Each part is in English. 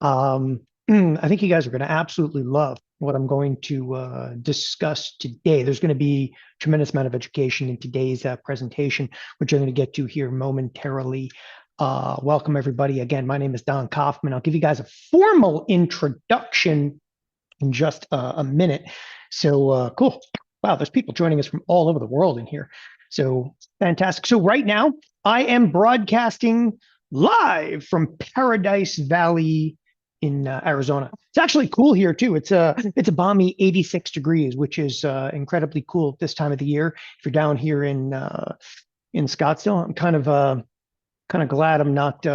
I think you guys are going to absolutely love what I'm going to discuss today. There's going to be a tremendous amount of education in today's presentation, which I'm going to get to here momentarily. Welcome, everybody. Again, my name is Don Kaufman. I'll give you guys a formal introduction in just a minute. So cool. Wow, there's people joining us from all over the world in here. So fantastic. So right now, I am broadcasting live from Paradise Valley in Arizona. It's actually cool here too. It's a balmy 86 degrees, which is incredibly cool this time of the year. If you're down here in Scottsdale, I'm kind of glad I'm not.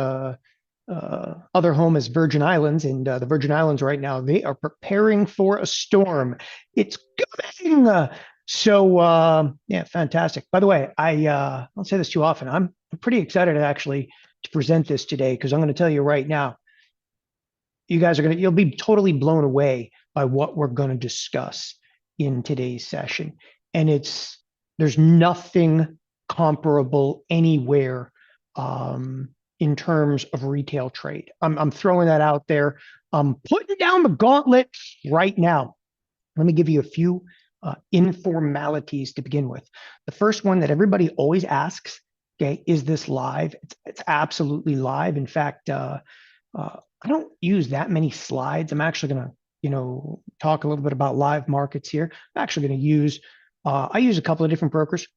Other home is Virgin Islands, and the Virgin Islands right now they are preparing for a storm. It's coming. Yeah, fantastic. By the way, I don't say this too often. I'm pretty excited actually to present this today because I'm going to tell you right now, you'll be totally blown away by what we're going to discuss in today's session, and there's nothing comparable anywhere. In terms of retail trade. I'm throwing that out there. I'm putting down the gauntlet right now. Let me give you a few informalities to begin with. The first one that everybody always asks, okay, is this live? It's absolutely live. In fact, I don't use that many slides. I'm actually going to, talk a little bit about live markets here. I'm actually going to I use a couple of different brokers.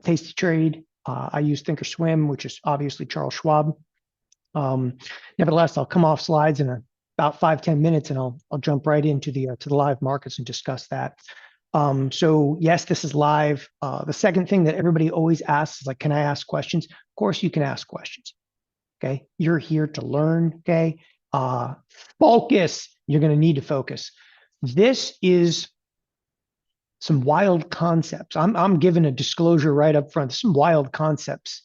Tasty Trade, I use Thinkorswim, which is obviously Charles Schwab. Nevertheless, I'll come off slides in about 5-10 minutes, and I'll jump right into the live markets and discuss that. So yes, this is live. The second thing that everybody always asks is like, can I ask questions? Of course, you can ask questions. Okay, you're here to learn. Okay, focus. You're going to need to focus. This is some wild concepts. I'm giving a disclosure right up front. Some wild concepts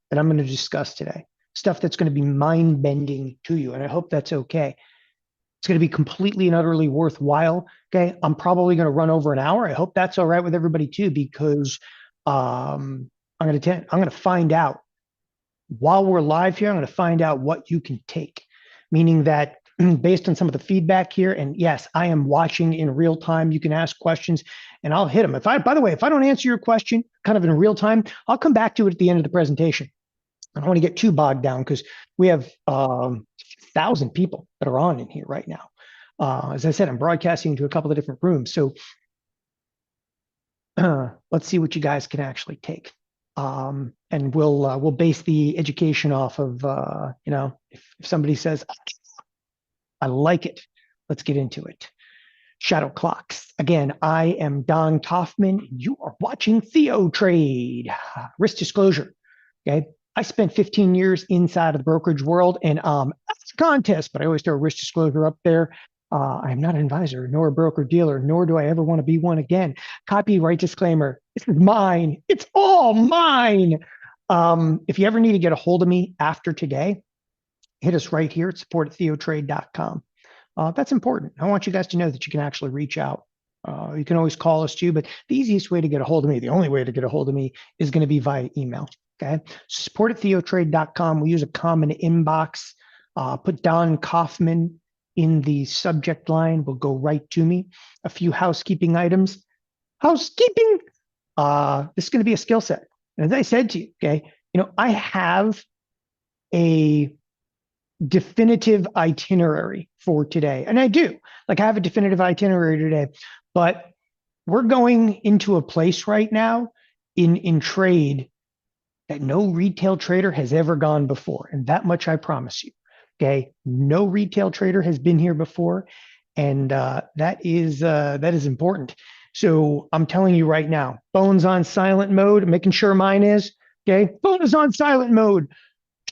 that I'm going to discuss today. Stuff that's going to be mind bending to you, and I hope that's okay. It's going to be completely and utterly worthwhile. Okay, I'm probably going to run over an hour. I hope that's all right with everybody too, because I'm going to find out while we're live here. I'm going to find out what you can take, meaning that based on some of the feedback here, and yes, I am watching in real time. You can ask questions and I'll hit them. By the way, if I don't answer your question kind of in real time, I'll come back to it at the end of the presentation. I don't want to get too bogged down because we have 1,000 people that are on in here right now. As I said, I'm broadcasting to a couple of different rooms. So let's see what you guys can actually take. And we'll base the education off of, if somebody says, I like it, let's get into it. Shadow Clocks. Again, I am Don Kaufman. You are watching Theo Trade. Risk disclosure. Okay. I spent 15 years inside of the brokerage world, and that's a contest, but I always throw risk disclosure up there. I am not an advisor, nor a broker dealer, nor do I ever want to be one again. Copyright disclaimer. This is mine. It's all mine. If you ever need to get a hold of me after today, hit us right here at support@theotrade.com. That's important. I want you guys to know that you can actually reach out. You can always call us too, but the easiest way to get a hold of me, the only way to get a hold of me is going to be via email. Okay. Support@theotrade.com. We use a common inbox. Put Don Kaufman in the subject line. Will go right to me. A few housekeeping items. Housekeeping. This is going to be a skill set. And as I said to you, okay, I have a definitive itinerary for today. And I do. Like I have a definitive itinerary today, but we're going into a place right now in trade that no retail trader has ever gone before. And that much I promise you. Okay. No retail trader has been here before. And that is important. So I'm telling you right now, phone's on silent mode, making sure mine is. Okay. Phone is on silent mode.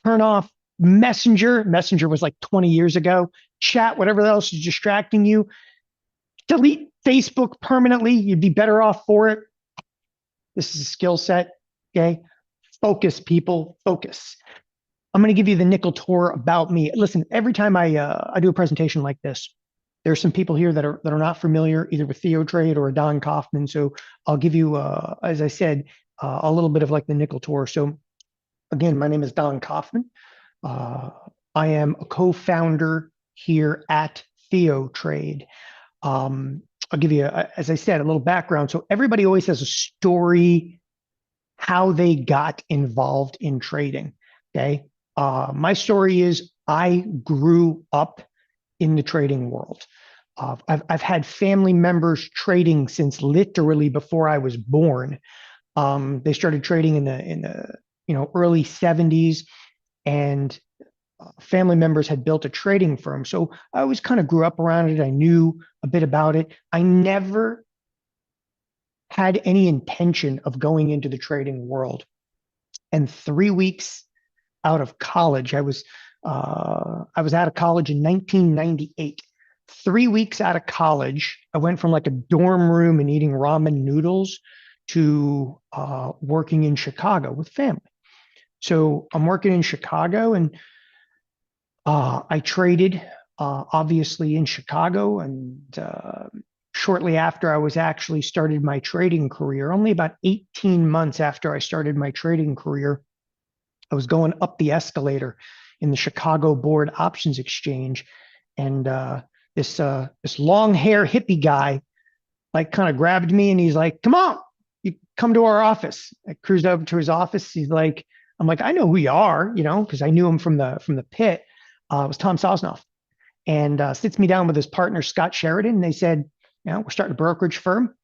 Turn off Messenger. Messenger was like 20 years ago. Chat, whatever else is distracting you. Delete Facebook permanently. You'd be better off for it. This is a skill set. Okay. Focus, people. Focus. I'm going to give you the nickel tour about me. Listen, every time I do a presentation like this, there's some people here that are not familiar either with Theo Trade or Don Kaufman. So I'll give you, as I said, a little bit of like the nickel tour. So again, my name is Don Kaufman. I am a co-founder here at TheoTrade. I'll give you, as I said, a little background. So everybody always has a story how they got involved in trading. Okay. My story is I grew up in the trading world. I've had family members trading since literally before I was born. They started trading in the early 70s, and family members had built a trading firm. So I always kind of grew up around it. I knew a bit about it. I never had any intention of going into the trading world. And 3 weeks out of college, I was out of college in 1998. 3 weeks out of college, I went from like a dorm room and eating ramen noodles to working in Chicago with family. So I'm working in Chicago, and I traded obviously in Chicago, and shortly after I was actually started my trading career, only about 18 months after I started my trading career, I was going up the escalator in the Chicago Board Options Exchange, and this long hair hippie guy like kind of grabbed me, and he's like, "Come on, you come to our office." I cruised over to his office. He's like, "I'm like, I know who you are, because I knew him from the pit." It was Tom Sosnoff, and sits me down with his partner Scott Sheridan. And they said, we're starting a brokerage firm.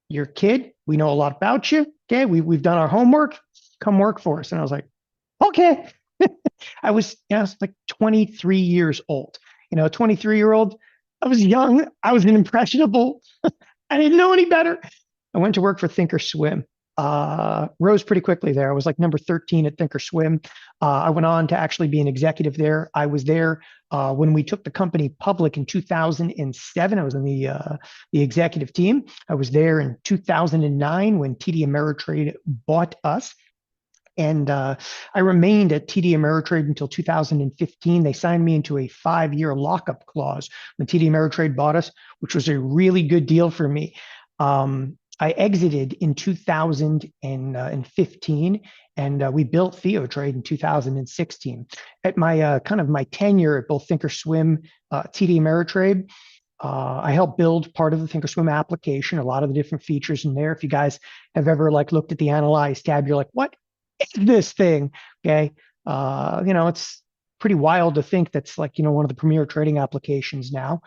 You're a kid. We know a lot about you. Okay, we've done our homework. Come work for us. And I was like, okay. I was like 23 years old. 23-year-old. I was young. I was an impressionable. I didn't know any better. I went to work for Thinkorswim. Rose pretty quickly there. I was like number 13 at Thinkorswim. I went on to actually be an executive there. I was there when we took the company public in 2007. I was on the executive team. I was there in 2009 when TD Ameritrade bought us. And I remained at TD Ameritrade until 2015. They signed me into a 5-year lockup clause when TD Ameritrade bought us, which was a really good deal for me. I exited in 2015, and we built TheoTrade in 2016. At my kind of my tenure at both Thinkorswim, TD Ameritrade, I helped build part of the Thinkorswim application, a lot of the different features in there. If you guys have ever like looked at the Analyze tab, you're like, what is this thing? Okay. It's pretty wild to think that's like, one of the premier trading applications now,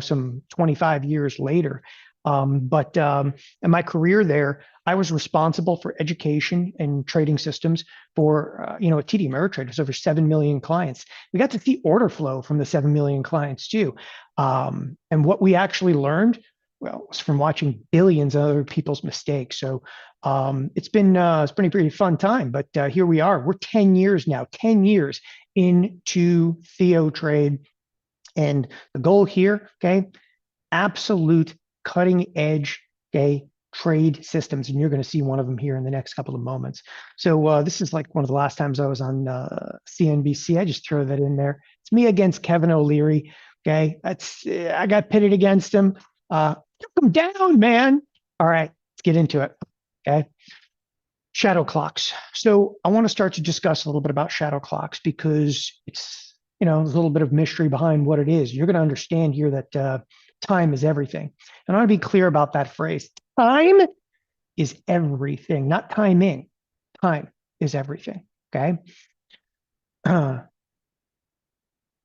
some 25 years later. But in my career there, I was responsible for education and trading systems for, at TD Ameritrade, there's over 7 million clients. We got to see order flow from the 7 million clients too. And what we actually learned, well, was from watching billions of other people's mistakes. So it's been pretty fun time. But here we are. We're 10 years now, 10 years into TheoTrade. And the goal here, okay, absolute cutting edge, okay, trade systems. And you're going to see one of them here in the next couple of moments. So this is like one of the last times I was on CNBC. I just throw that in there. It's me against Kevin O'Leary. Okay. I got pitted against him. Took him down, man. All right, let's get into it. Okay. Shadow clocks. So I want to start to discuss a little bit about shadow clocks because it's, there's a little bit of mystery behind what it is. You're going to understand here that time is everything. And I want to be clear about that phrase. Time is everything, not timing. Time is everything. Okay.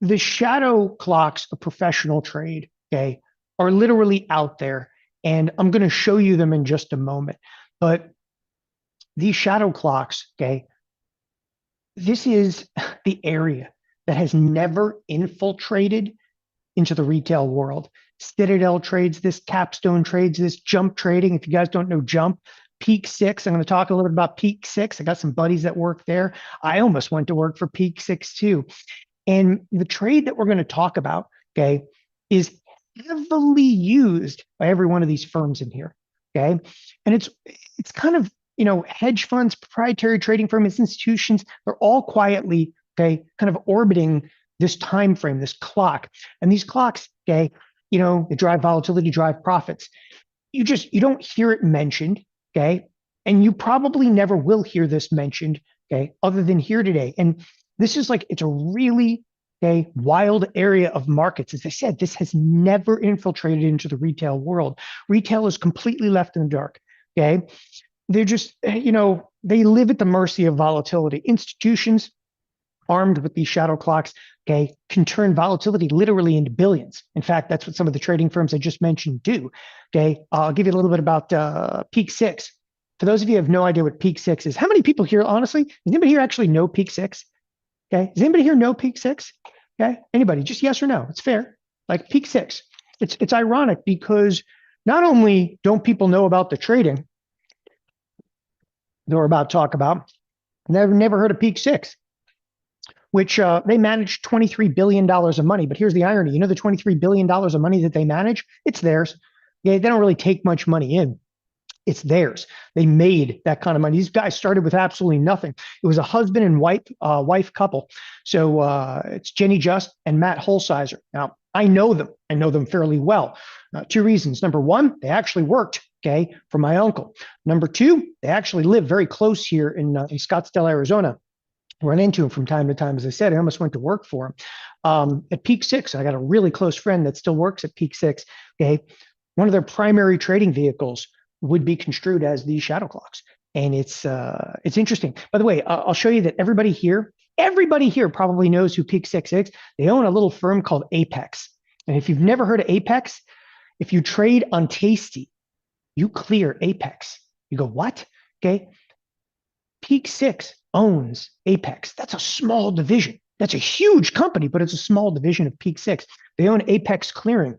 The shadow clocks of professional trade, okay, are literally out there. And I'm going to show you them in just a moment. But these shadow clocks, okay, this is the area that has never infiltrated into the retail world. Citadel trades this, Capstone trades this, Jump Trading. If you guys don't know Jump, Peak Six. I'm going to talk a little bit about Peak Six. I got some buddies that work there. I almost went to work for Peak Six too. And the trade that we're going to talk about, okay, is heavily used by every one of these firms in here. Okay. And it's kind of, hedge funds, proprietary trading firms, institutions, they're all quietly, okay, kind of orbiting this time frame, this clock. And these clocks, okay, they drive volatility, drive profits. You don't hear it mentioned, okay? And you probably never will hear this mentioned, okay, other than here today. And this is like, it's a really Okay, wild area of markets. As I said, this has never infiltrated into the retail world. Retail is completely left in the dark. Okay, they're just, they live at the mercy of volatility. Institutions armed with these shadow clocks, okay, can turn volatility literally into billions. In fact, that's what some of the trading firms I just mentioned do. Okay, I'll give you a little bit about Peak Six. For those of you who have no idea what Peak Six is, how many people here, honestly, does anybody here actually know Peak Six? Okay, does anybody here know Peak Six? Okay, anybody? Just yes or no. It's fair. Like Peak Six. It's ironic because not only don't people know about the trading that we're about to talk about, never heard of Peak Six, which they manage $23 billion of money. But here's the irony. You know the $23 billion of money that they manage? It's theirs. Yeah, they don't really take much money in. It's theirs. They made that kind of money. These guys started with absolutely nothing. It was a husband and wife couple. So it's Jenny Just and Matt Holsizer. Now, I know them. I know them fairly well. Two reasons. Number one, they actually worked, okay, for my uncle. Number two, they actually live very close here in Scottsdale, Arizona. Run into him from time to time. As I said, I almost went to work for him. At Peak Six, I got a really close friend that still works at Peak Six. Okay, one of their primary trading vehicles would be construed as these shadow clocks, and it's interesting. By the way, I'll show you that everybody here probably knows who Peak Six is. They own a little firm called Apex, and if you've never heard of Apex, if you trade on Tasty, you clear Apex. You go, what? Okay, Peak Six owns Apex. That's a small division. That's a huge company, but it's a small division of Peak Six. They own Apex Clearing.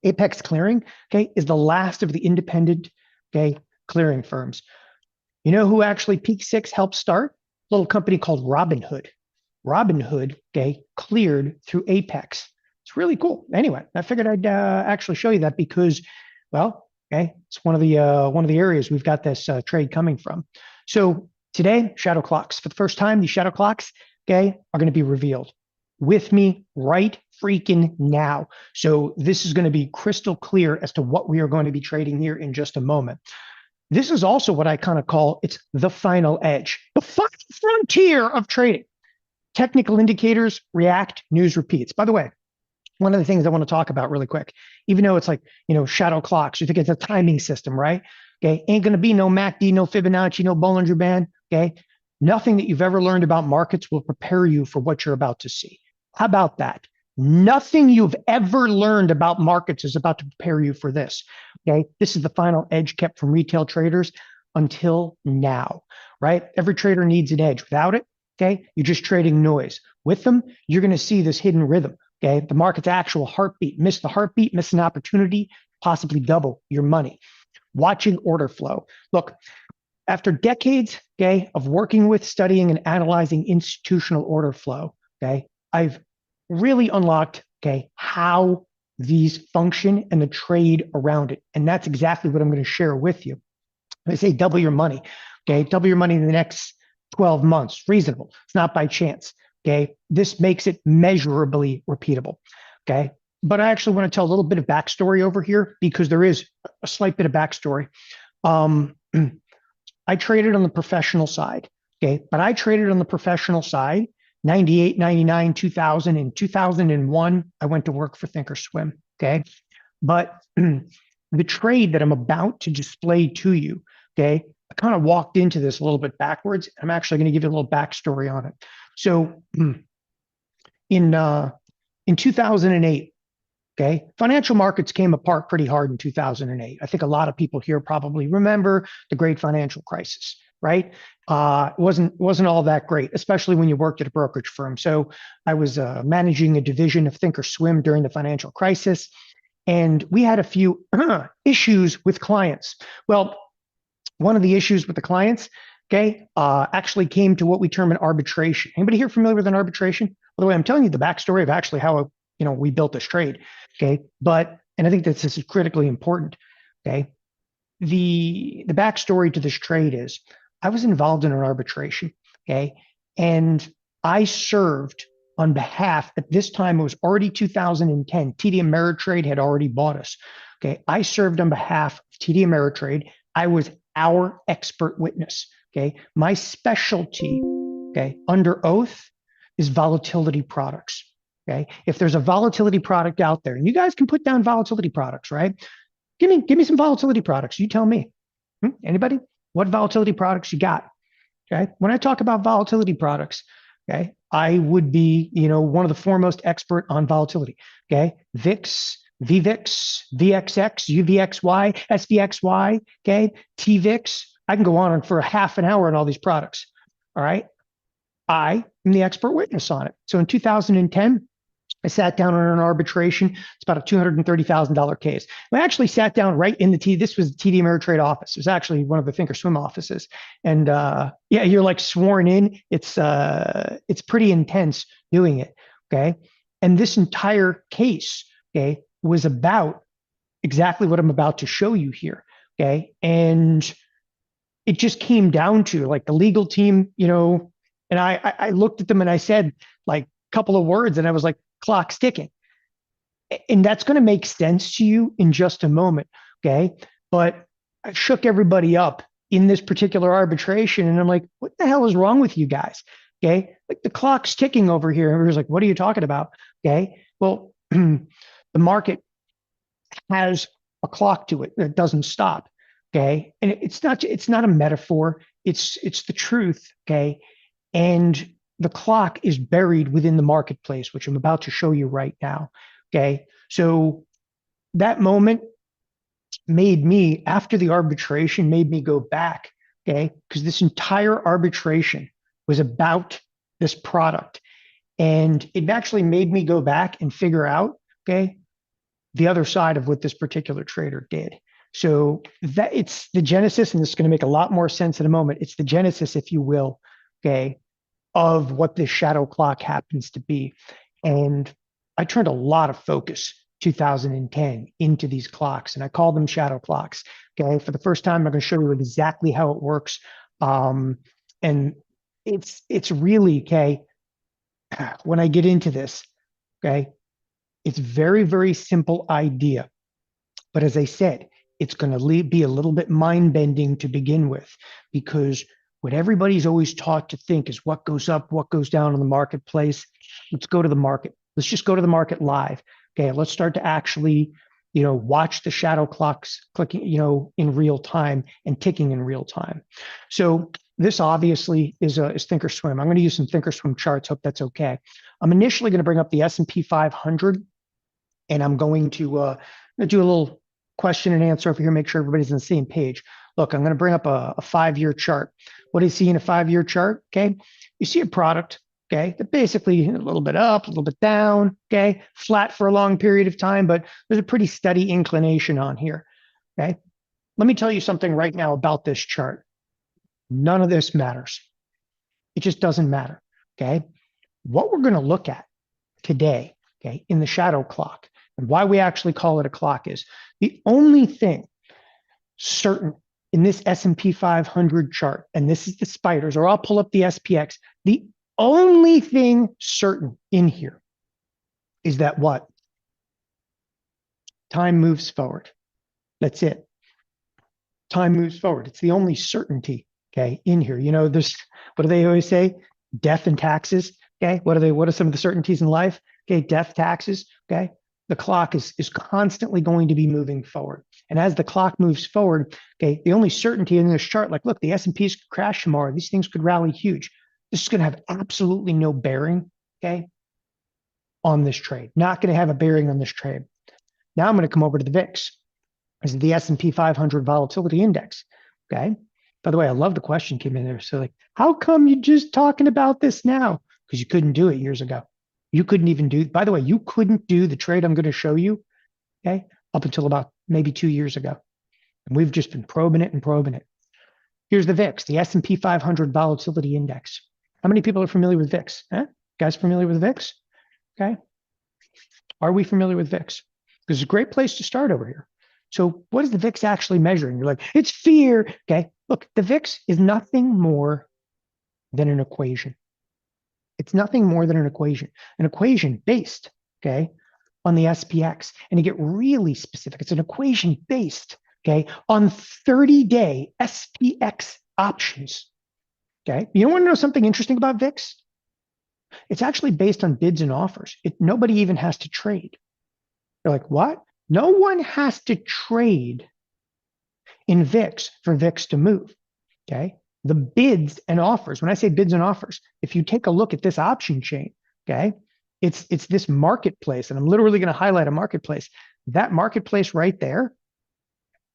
Apex Clearing, okay, is the last of the independent, okay, clearing firms. You know who actually Peak Six helped start? A little company called Robinhood. Robinhood, okay, cleared through Apex. It's really cool. Anyway, I figured I'd actually show you that because, well, okay, it's one of the areas we've got this trade coming from. So today, shadow clocks. For the first time, these shadow clocks, okay, are going to be revealed with me right freaking now. So this is going to be crystal clear as to what we are going to be trading here in just a moment. This is also what I kind of call it's the final edge, the final frontier of trading. Technical indicators react, news repeats. By the way, one of the things I want to talk about really quick, even though it's like, shadow clocks, you think it's a timing system, right? Okay, ain't going to be no MACD, no Fibonacci, no Bollinger Band. Okay, nothing that you've ever learned about markets will prepare you for what you're about to see. How about that? Nothing you've ever learned about markets is about to prepare you for this. Okay, this is the final edge kept from retail traders until now, right? Every trader needs an edge. Without it, okay, you're just trading noise. With them, you're going to see this hidden rhythm. Okay, the market's actual heartbeat. Miss the heartbeat, miss an opportunity, possibly double your money. Watching order flow. Look, after decades, okay, of working with, studying, and analyzing institutional order flow, okay, I've really unlocked, okay, how these function and the trade around it. And that's exactly what I'm going to share with you. I say double your money, okay, double your money in the next 12 months. Reasonable. It's not by chance. Okay, this makes it measurably repeatable. Okay, but I actually want to tell a little bit of backstory over here because there is a slight bit of backstory. I traded on the professional side. Okay, but I traded on the professional side 98, 99, 2000, and 2001. I went to work for Thinkorswim. Okay, but the trade that I'm about to display to you, okay, I kind of walked into this a little bit backwards. I'm actually going to give you a little backstory on it. So in 2008, okay, financial markets came apart pretty hard in 2008. I think a lot of people here probably remember the great financial crisis, right? It wasn't all that great, especially when you worked at a brokerage firm. So I was managing a division of Thinkorswim during the financial crisis, and we had a few issues with clients. Well, one of the issues with the clients, okay, actually came to what we term an arbitration. Anybody here familiar with an arbitration? By the way, I'm telling you the backstory of actually how we built this trade. Okay, and I think that this is critically important. Okay, the backstory to this trade is I was involved in an arbitration. Okay, and I served on behalf. At this time, it was already 2010. TD Ameritrade had already bought us. Okay, I served on behalf of TD Ameritrade. I was our expert witness. Okay, my specialty, okay, under oath is volatility products. Okay. If there's a volatility product out there, and you guys can put down volatility products, right? Give me some volatility products. You tell me. Anybody? What volatility products you got? Okay. When I talk about volatility products, okay, I would be, one of the foremost expert on volatility. Okay. VIX, VVIX, VXX, UVXY, SVXY, okay, TVIX. I can go on for a half an hour on all these products. All right. I am the expert witness on it. So in 2010, I sat down on an arbitration. It's about a $230,000 case. I actually sat down right in the This was the TD Ameritrade office. It was actually one of the Thinkorswim offices. And yeah, you're like sworn in. It's pretty intense doing it. Okay. And this entire case, okay, was about exactly what I'm about to show you here. Okay. And it just came down to like the legal team, and I looked at them and I said like a couple of words and I was like, clock's ticking. And that's going to make sense to you in just a moment. Okay. But I shook everybody up in this particular arbitration. And I'm like, what the hell is wrong with you guys? Okay. Like the clock's ticking over here. And everybody's like, what are you talking about? Okay. Well, the market has a clock to it that doesn't stop. Okay. And it's not a metaphor. It's the truth. Okay. And the clock is buried within the marketplace, which I'm about to show you right now. Okay. So that moment after the arbitration, made me go back. Okay. Because this entire arbitration was about this product. And it actually made me go back and figure out, okay, the other side of what this particular trader did. So that it's the genesis, and this is going to make a lot more sense in a moment. It's the genesis, if you will, okay, of what this shadow clock happens to be. And I turned a lot of focus 2010 into these clocks, and I call them shadow clocks. Okay. For the first time, I'm going to show you exactly how it works. And it's really, okay, when I get into this, okay, it's very, very simple idea. But as I said, it's going to be a little bit mind bending to begin with, because what everybody's always taught to think is what goes up, what goes down in the marketplace. Let's go to the market. Let's just go to the market live. Okay, let's start to actually, watch the shadow clocks clicking, in real time and ticking in real time. So this obviously is Thinkorswim. I'm going to use some Thinkorswim charts. Hope that's okay. I'm initially going to bring up the S&P 500, and I'm going to do a little question and answer over here, make sure everybody's on the same page. Look, I'm going to bring up a 5-year chart. What do you see in a 5-year chart? Okay. You see a product, okay, that basically a little bit up, a little bit down, okay, flat for a long period of time, but there's a pretty steady inclination on here. Okay. Let me tell you something right now about this chart. None of this matters. It just doesn't matter. Okay. What we're going to look at today, okay, in the shadow clock, and why we actually call it a clock, is the only thing certain in this S&P 500 chart, and this is the spiders, or I'll pull up the SPX, the only thing certain in here is that what? Time moves forward. That's it. Time moves forward. It's the only certainty, okay, in here. There's, what do they always say? Death and taxes. Okay. What are some of the certainties in life? Okay. Death, taxes. Okay. The clock is constantly going to be moving forward. And as the clock moves forward, okay, the only certainty in this chart, like, look, the S&Ps could crash tomorrow. These things could rally huge. This is going to have absolutely no bearing, okay, on this trade. Not going to have a bearing on this trade. Now I'm going to come over to the VIX. This is the S&P 500 volatility index, okay? By the way, I love the question came in there. So like, how come you just talking about this now? Because you couldn't do it years ago. You couldn't even do, by the way, you couldn't do the trade I'm going to show you, okay, up until about maybe 2 years ago. And we've just been probing it and probing it. Here's the VIX, the S&P 500 volatility index. How many people are familiar with VIX? Huh? Guys familiar with VIX? Okay. Are we familiar with VIX? Because it's a great place to start over here. So what is the VIX actually measuring? You're like, it's fear. Okay. Look, the VIX is nothing more than an equation. It's nothing more than an equation based, okay, on the SPX. And to get really specific, it's an equation based, okay, on 30-day SPX options. Okay. You want to know something interesting about VIX? It's actually based on bids and offers. Nobody even has to trade. You're like, what? No one has to trade in VIX for VIX to move. Okay. The bids and offers, when I say bids and offers, if you take a look at this option chain, okay, it's this marketplace, and I'm literally going to highlight a marketplace. That marketplace right there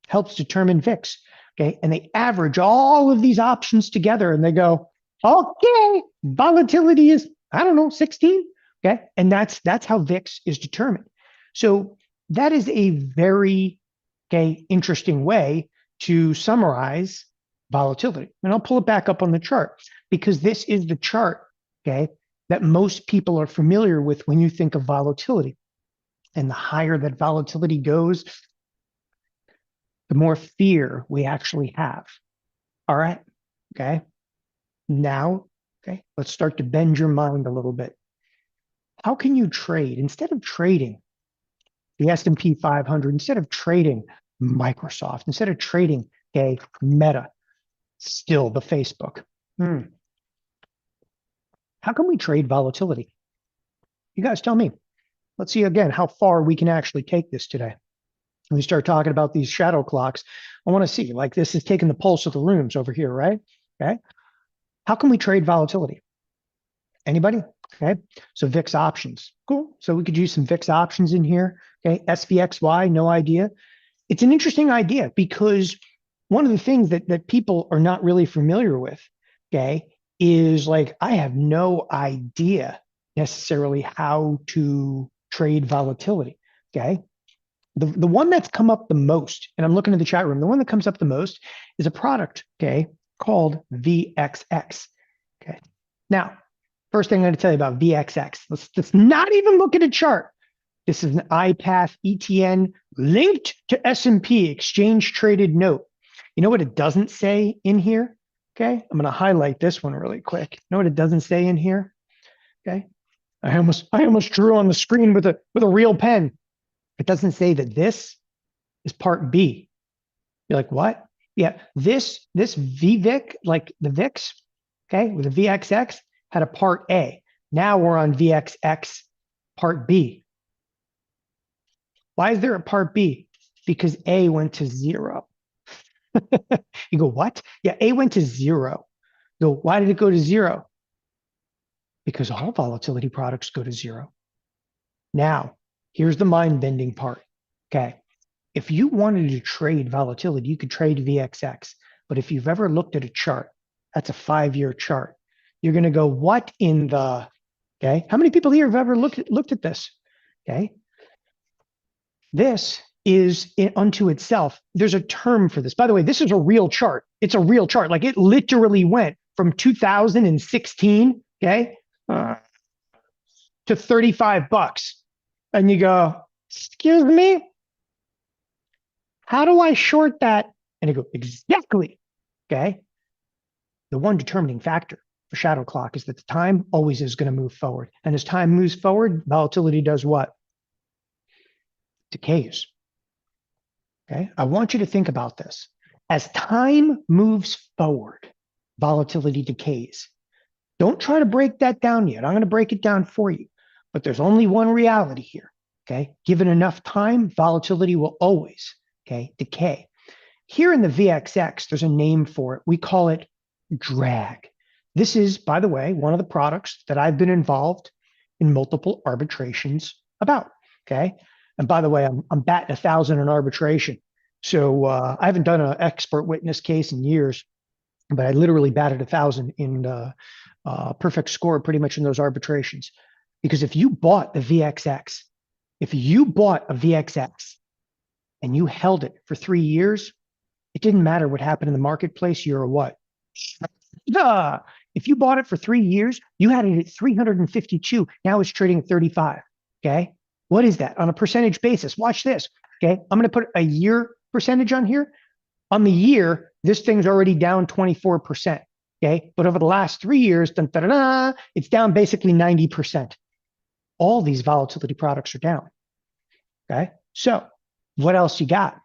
helps determine VIX. Okay. And they average all of these options together and they go, okay, volatility is, I don't know, 16. Okay. And that's how VIX is determined. So that is a very interesting way to summarize volatility. And I'll pull it back up on the chart because this is the chart, okay, that most people are familiar with when you think of volatility. And the higher that volatility goes, the more fear we actually have. All right. Okay. Now, okay, let's start to bend your mind a little bit. How can you trade instead of trading the S&P 500, instead of trading Microsoft, instead of trading, okay, Meta, still the Facebook? How can we trade volatility? You guys tell me. Let's see again how far we can actually take this today. When we start talking about these shadow clocks, I want to see, like, this is taking the pulse of the rooms over here, right? Okay. How can we trade volatility? Anybody? Okay. So VIX options. Cool. So we could use some VIX options in here. Okay. SVXY, no idea. It's an interesting idea because one of the things that people are not really familiar with, okay, is like, I have no idea necessarily how to trade volatility. Okay. The one that's come up the most, and I'm looking at the chat room, the one that comes up the most is a product, okay, called VXX. Okay. Now, first thing I'm going to tell you about VXX. Let's not even look at a chart. This is an iPath ETN linked to S&P exchange traded note. You know what it doesn't say in here? Okay. I'm going to highlight this one really quick. You know what it doesn't say in here? Okay. I almost drew on the screen with a real pen. It doesn't say that this is part B. You're like, what? Yeah, this VVIC, like the VIX, okay, with the VXX had a part A. Now we're on VXX part B. Why is there a part B? Because A went to 0. You go, what? Yeah, A went to 0. You go, why did it go to 0? Because all volatility products go to 0. Now, here's the mind-bending part. Okay. If you wanted to trade volatility, you could trade VXX. But if you've ever looked at a chart, that's a 5-year chart. You're going to go, what in the, okay? How many people here have ever looked at this? Okay. This is unto itself. There's a term for this. By the way, this is a real chart. It's a real chart. Like, it literally went from 2016, okay, to $35. And you go, excuse me? How do I short that? And you go, exactly. Okay. The one determining factor for shadow clock is that the time always is going to move forward. And as time moves forward, volatility does what? Decays. Okay. I want you to think about this. As time moves forward, volatility decays. Don't try to break that down yet. I'm going to break it down for you. But there's only one reality here. Okay. Given enough time, volatility will always, okay, decay. Here in the VXX, there's a name for it. We call it drag. This is, by the way, one of the products that I've been involved in multiple arbitrations about. Okay. And by the way, I'm batting 1,000 in arbitration. So I haven't done an expert witness case in years, but I literally batted 1,000 in perfect score pretty much in those arbitrations. Because if you bought the VXX, if you bought a VXX and you held it for 3 years, it didn't matter what happened in the marketplace. You're a what? If you bought it for 3 years, you had it at 352. Now it's trading at 35. Okay. What is that on a percentage basis? Watch this. Okay. I'm going to put a year percentage on here. On the year, this thing's already down 24%. Okay. But over the last 3 years, it's down basically 90%. All these volatility products are down. Okay. So what else you got?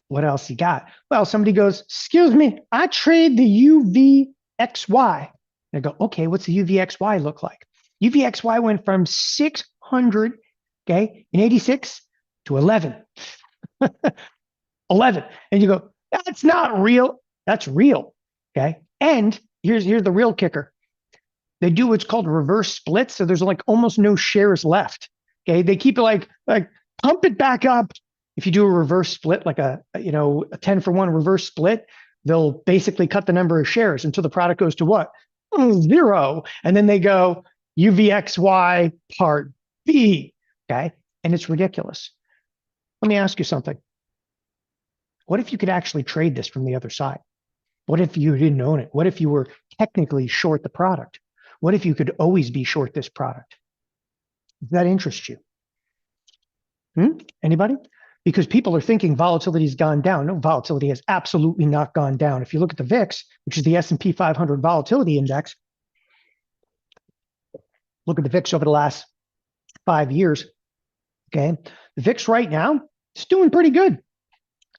What else you got? Well, somebody goes, excuse me, I trade the UVXY. And I go, okay, what's the UVXY look like? UVXY went from 600, okay, in 86 to 11. 11. And you go, that's not real. That's real. Okay. And here's the real kicker. They do what's called reverse splits. So there's like almost no shares left. Okay. They keep it like pump it back up. If you do a reverse split, like a 10-for-1 reverse split, they'll basically cut the number of shares until the product goes to what? 0. And then they go UVXY part B. Okay. And it's ridiculous. Let me ask you something. What if you could actually trade this from the other side? What if you didn't own it? What if you were technically short the product? What if you could always be short this product? Does that interest you? Anybody? Because people are thinking volatility has gone down. No, volatility has absolutely not gone down. If you look at the VIX, which is the S&P 500 volatility index, look at the VIX over the last 5 years. Okay, the VIX right now is doing pretty good.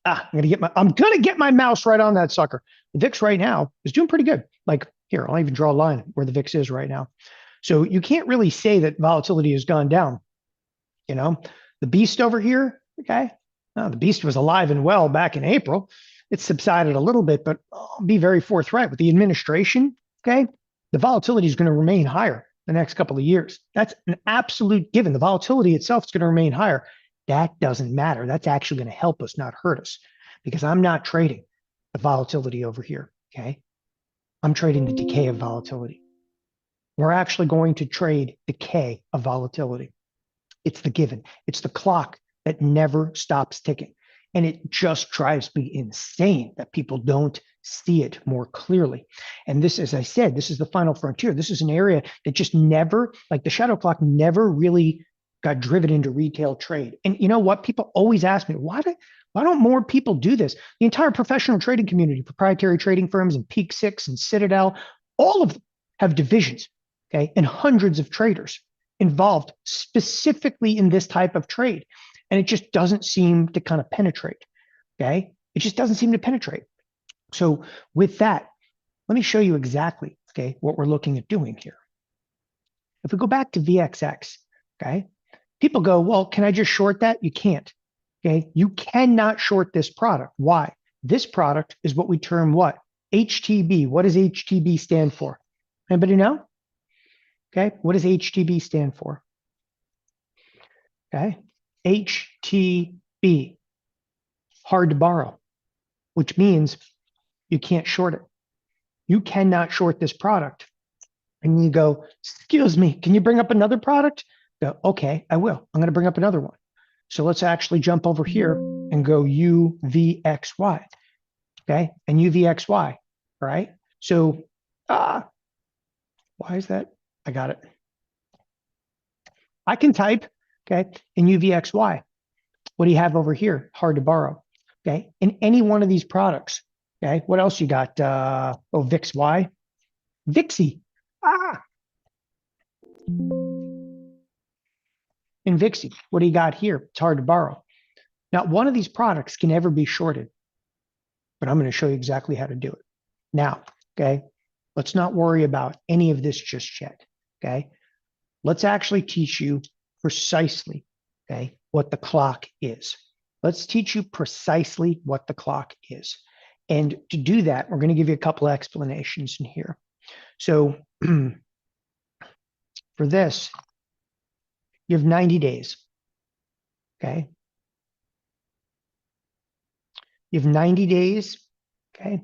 I'm gonna get my mouse right on that sucker. The VIX right now is doing pretty good. Like here, I'll even draw a line where the VIX is right now. So you can't really say that volatility has gone down. You know, the beast over here, okay, the beast was alive and well back in April. It's subsided a little bit, but I'll be very forthright with the administration. Okay, the volatility is going to remain higher the next couple of years. That's an absolute given. The volatility itself is going to remain higher. That doesn't matter. That's actually going to help us, not hurt us, because I'm not trading the volatility over here. Okay, I'm trading the decay of volatility. We're actually going to trade decay of volatility. It's the given. It's the clock that never stops ticking. And it just drives me insane that people don't see it more clearly. And this, as I said, this is the final frontier. This is an area that just never, like the shadow clock, never really got driven into retail trade. And you know what? People always ask me, why don't more people do this? The entire professional trading community, proprietary trading firms and Peak Six and Citadel, all of them have divisions, okay, and hundreds of traders involved specifically in this type of trade. And it just doesn't seem to kind of penetrate. Okay. It just doesn't seem to penetrate. So with that, let me show you exactly, okay, what we're looking at doing here. If we go back to VXX, okay, people go, well, can I just short that? You can't. Okay. You cannot short this product. Why? This product is what we term what? HTB. What does HTB stand for? Anybody know? Okay. What does HTB stand for? Okay. HTB, hard to borrow, which means you can't short it. You cannot short this product. And you go, excuse me, can you bring up another product? Go, okay, I will. I'm going to bring up another one. So let's actually jump over here and go UVXY. Okay, and UVXY, all right? So, why is that? I got it. I can type, okay, in UVXY. What do you have over here? Hard to borrow, okay? In any one of these products, okay? What else you got? VIXY. VIXY. In VIXY, what do you got here? It's hard to borrow. Not one of these products can ever be shorted, but I'm going to show you exactly how to do it. Now, okay, let's not worry about any of this just yet, okay? Let's actually teach you precisely, okay, what the clock is. Let's teach you precisely what the clock is. And to do that, we're going to give you a couple of explanations in here. So for this, you have 90 days, okay? You have 90 days, okay?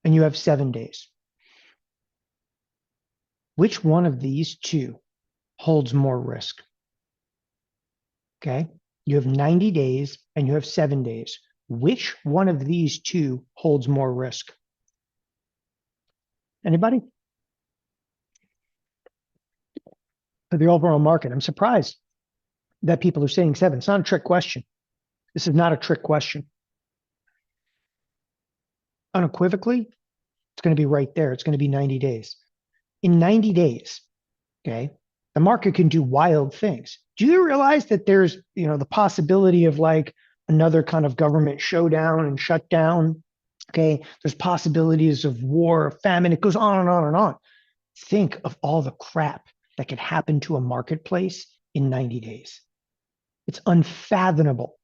And you have 7 days. Which one of these two holds more risk? Okay, you have 90 days and you have 7 days. Which one of these two holds more risk? Anybody? For the overall market, I'm surprised that people are saying 7. It's not a trick question. This is not a trick question. Unequivocally, it's going to be right there. It's going to be 90 days. In 90 days, okay, the market can do wild things. Do you realize that there's, the possibility of like another kind of government showdown and shutdown Okay. There's possibilities of war, famine. It goes on and on and on. Think of all the crap that could happen to a marketplace in 90 days. It's unfathomable.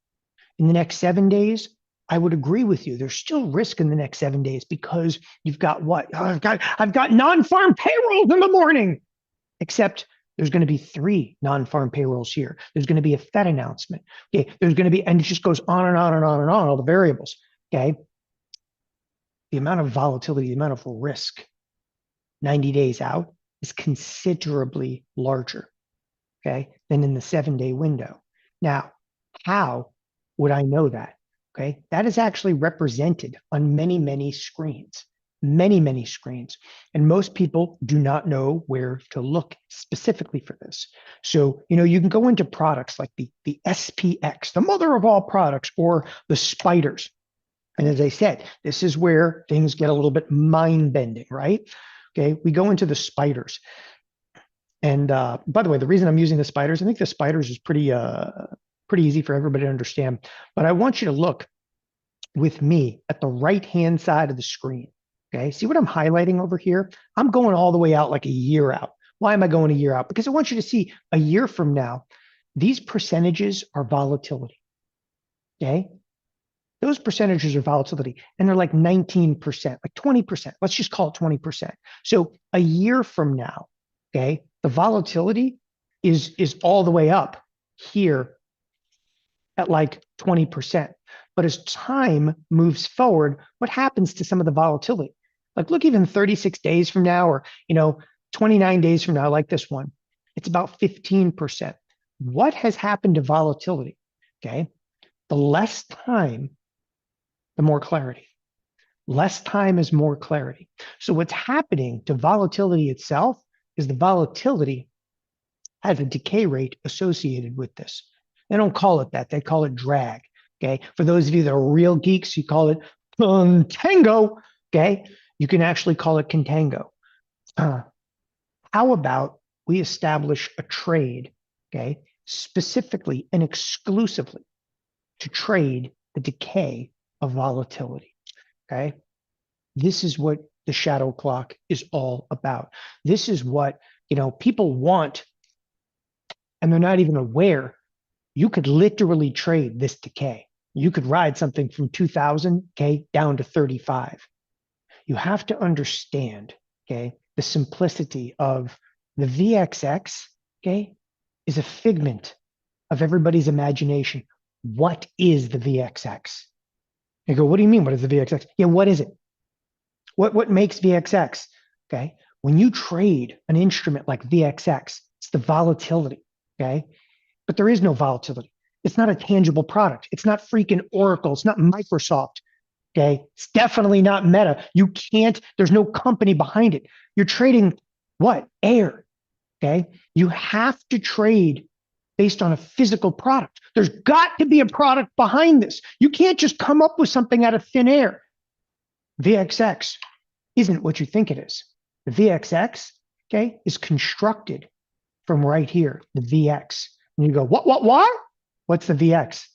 In the next 7 days, I would agree with you. There's still risk in the next 7 days because you've got what? Oh, I've got non-farm payrolls in the morning. Except there's going to be three non-farm payrolls here. There's going to be a Fed announcement. Okay, there's going to be, and it just goes on and on and on and on, all the variables. Okay. The amount of volatility, the amount of risk 90 days out is considerably larger, okay, than in the 7 day window. Now, how would I know that? Okay, that is actually represented on many, many screens, many, many screens. And most people do not know where to look specifically for this. So, you can go into products like the SPX, the mother of all products, or the spiders. And as I said, this is where things get a little bit mind bending, right? Okay, we go into the spiders. And by the way, the reason I'm using the spiders, I think the spiders is pretty easy for everybody to understand. But I want you to look with me at the right-hand side of the screen. Okay, see what I'm highlighting over here? I'm going all the way out like a year out. Why am I going a year out? Because I want you to see a year from now, these percentages are volatility. Okay, those percentages are volatility, and they're like 19%, like 20%. Let's just call it 20%. So a year from now, okay, the volatility is all the way up here at like 20%. But as time moves forward, what happens to some of the volatility? Like look, even 36 days from now, or 29 days from now, like this one, it's about 15%. What has happened to volatility? Okay. The less time, the more clarity. Less time is more clarity. So what's happening to volatility itself is the volatility has a decay rate associated with this. They don't call it that. They call it drag. Okay. For those of you that are real geeks, you call it contango. Okay. You can actually call it contango. How about we establish a trade, okay, specifically and exclusively to trade the decay of volatility. Okay. This is what the shadow clock is all about. This is what, people want, and they're not even aware. You could literally trade this decay. You could ride something from 2000, okay, down to 35. You have to understand, okay, the simplicity of the VXX, okay, is a figment of everybody's imagination. What is the VXX? You go, what do you mean? What is the VXX? Yeah, what is it? What makes VXX? Okay. When you trade an instrument like VXX, it's the volatility. Okay. But there is no volatility. It's not a tangible product. It's not freaking Oracle. It's not Microsoft. Okay. It's definitely not Meta. You can't, there's no company behind it. You're trading what? Air. Okay. You have to trade based on a physical product. There's got to be a product behind this. You can't just come up with something out of thin air. VXX isn't what you think it is. The VXX, okay, is constructed from right here, the VX. And you go, what? What's the VX?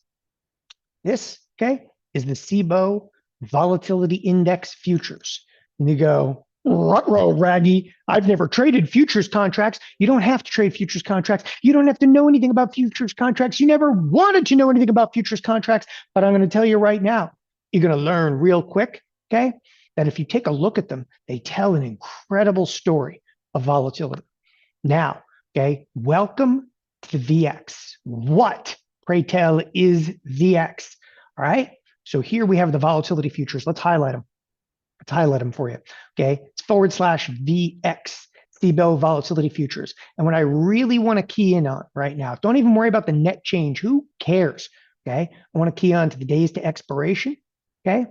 This, okay, is the CBOE Volatility Index Futures. And you go, ruh-roh, Raggy, I've never traded futures contracts. You don't have to trade futures contracts. You don't have to know anything about futures contracts. You never wanted to know anything about futures contracts, but I'm going to tell you right now, you're going to learn real quick, okay, that if you take a look at them, they tell an incredible story of volatility. Now, okay, welcome to the VX. What, pray tell, is VX? All right, so here we have the volatility futures. Let's highlight them. Let's highlight them for you. Okay, it's /VX, CBOE Volatility Futures. And what I really want to key in on right now, don't even worry about the net change. Who cares? Okay, I want to key on to the days to expiration. Okay,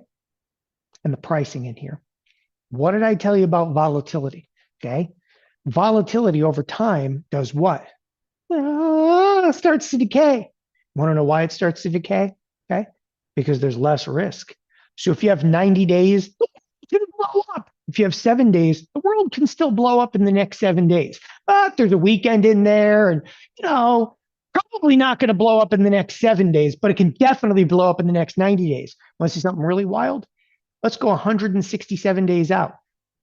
and the pricing in here. What did I tell you about volatility? Okay, volatility over time does what? Starts to decay. Want to know why it starts to decay? Okay, because there's less risk. So if you have 90 days, it's going to blow up. If you have 7 days, the world can still blow up in the next 7 days. But there's a weekend in there, and probably not going to blow up in the next 7 days, but it can definitely blow up in the next 90 days. Want to see something really wild? Let's go 167 days out.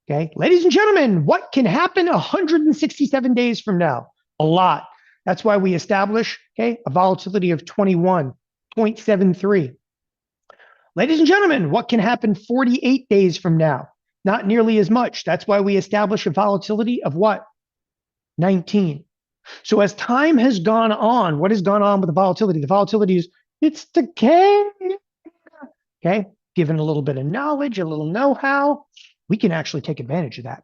Okay. Ladies and gentlemen, what can happen 167 days from now? A lot. That's why we establish, okay, a volatility of 21.73. Ladies and gentlemen, what can happen 48 days from now? Not nearly as much. That's why we establish a volatility of what? 19. So as time has gone on, what has gone on with the volatility? The volatility is, it's decay. Okay. Given a little bit of knowledge, a little know-how, we can actually take advantage of that.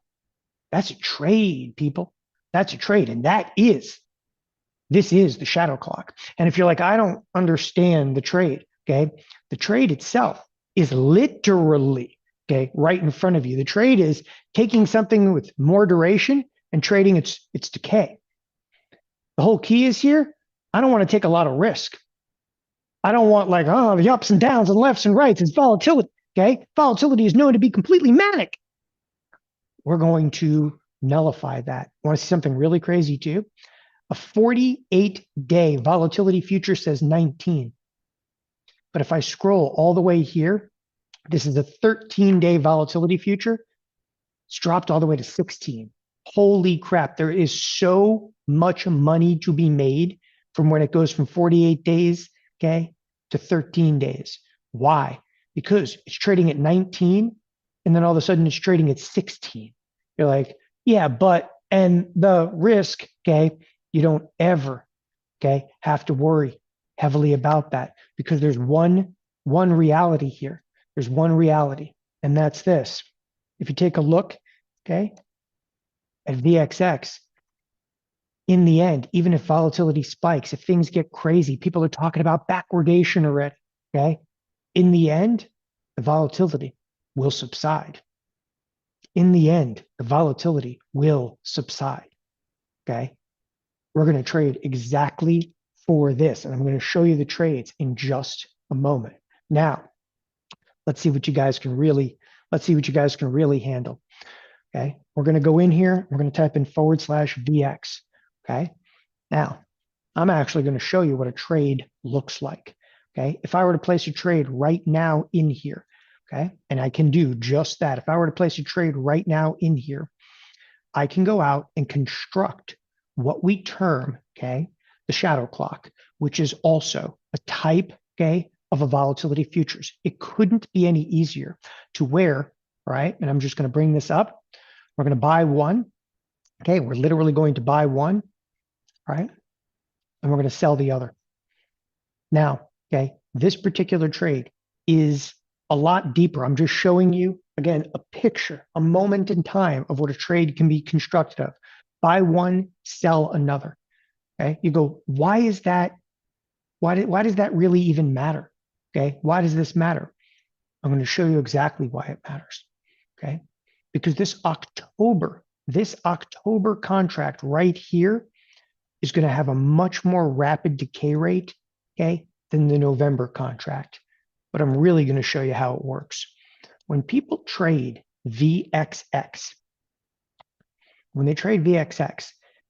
That's a trade, people. That's a trade. And this is the shadow clock. And if you're like, I don't understand the trade, okay, the trade itself is literally, okay, right in front of you. The trade is taking something with more duration and trading its decay. The whole key is here, I don't want to take a lot of risk. I don't want like, oh, the ups and downs and lefts and rights. It's volatility, okay? Volatility is known to be completely manic. We're going to nullify that. Want to see something really crazy too? A 48-day volatility future says 19. But if I scroll all the way here, this is a 13-day volatility future. It's dropped all the way to 16. Holy crap. There is so much money to be made from when it goes from 48 days, okay, to 13 days. Why? Because it's trading at 19, and then all of a sudden it's trading at 16. You're like, yeah, but, and the risk, okay, you don't ever, okay, have to worry heavily about that because there's one reality here. There's one reality, and that's this. If you take a look, okay, at VXX, in the end, even if volatility spikes, if things get crazy, people are talking about backwardation already, okay? In the end, the volatility will subside. In the end, the volatility will subside, okay? We're going to trade exactly for this, and I'm going to show you the trades in just a moment. Now, let's see what you guys can really handle, okay? We're going to go in here. We're going to type in /VX, okay? Now, I'm actually going to show you what a trade looks like, okay? If I were to place a trade right now in here, okay, and I can do just that. If I were to place a trade right now in here, I can go out and construct what we term, okay, the shadow clock, which is also a type, okay, of a volatility futures. It couldn't be any easier to where, right? And I'm just going to bring this up. We're going to buy one, okay? We're literally going to buy one, right? And we're going to sell the other. Now, okay, this particular trade is a lot deeper. I'm just showing you, again, a picture, a moment in time of what a trade can be constructed of. Buy one, sell another. Okay, you go, why is that? Why does that really even matter? Okay, why does this matter? I'm going to show you exactly why it matters. Okay, because this October contract right here is going to have a much more rapid decay rate, okay, than the November contract. But I'm really going to show you how it works. When people trade VXX,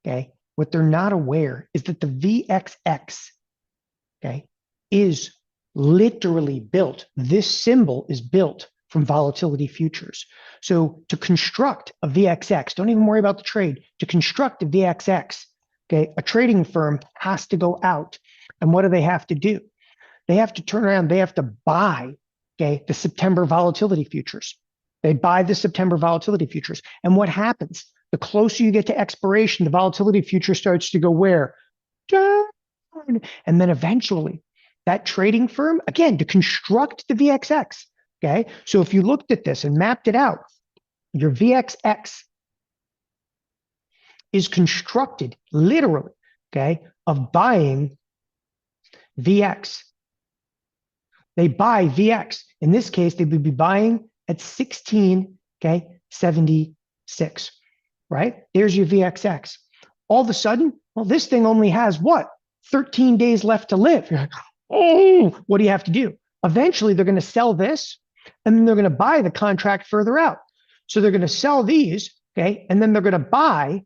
okay, what they're not aware is that the VXX, okay, is literally built. This symbol is built from volatility futures. So to construct a VXX, don't even worry about the trade. To construct a VXX, okay, a trading firm has to go out. And what do they have to do? They have to turn around. They have to buy, okay, the September volatility futures. They buy the September volatility futures. And what happens? The closer you get to expiration, the volatility future starts to go where? Down. And then eventually, that trading firm, again, to construct the VXX, okay? So if you looked at this and mapped it out, your VXX is constructed literally, okay, of buying VX. They buy VX. In this case, they would be buying at 16, okay, 76, right? There's your VXX. All of a sudden, well, this thing only has what? 13 days left to live. You're like, oh, what do you have to do? Eventually, they're going to sell this, and then they're going to buy the contract further out. So they're going to sell these, okay, and then they're going to buy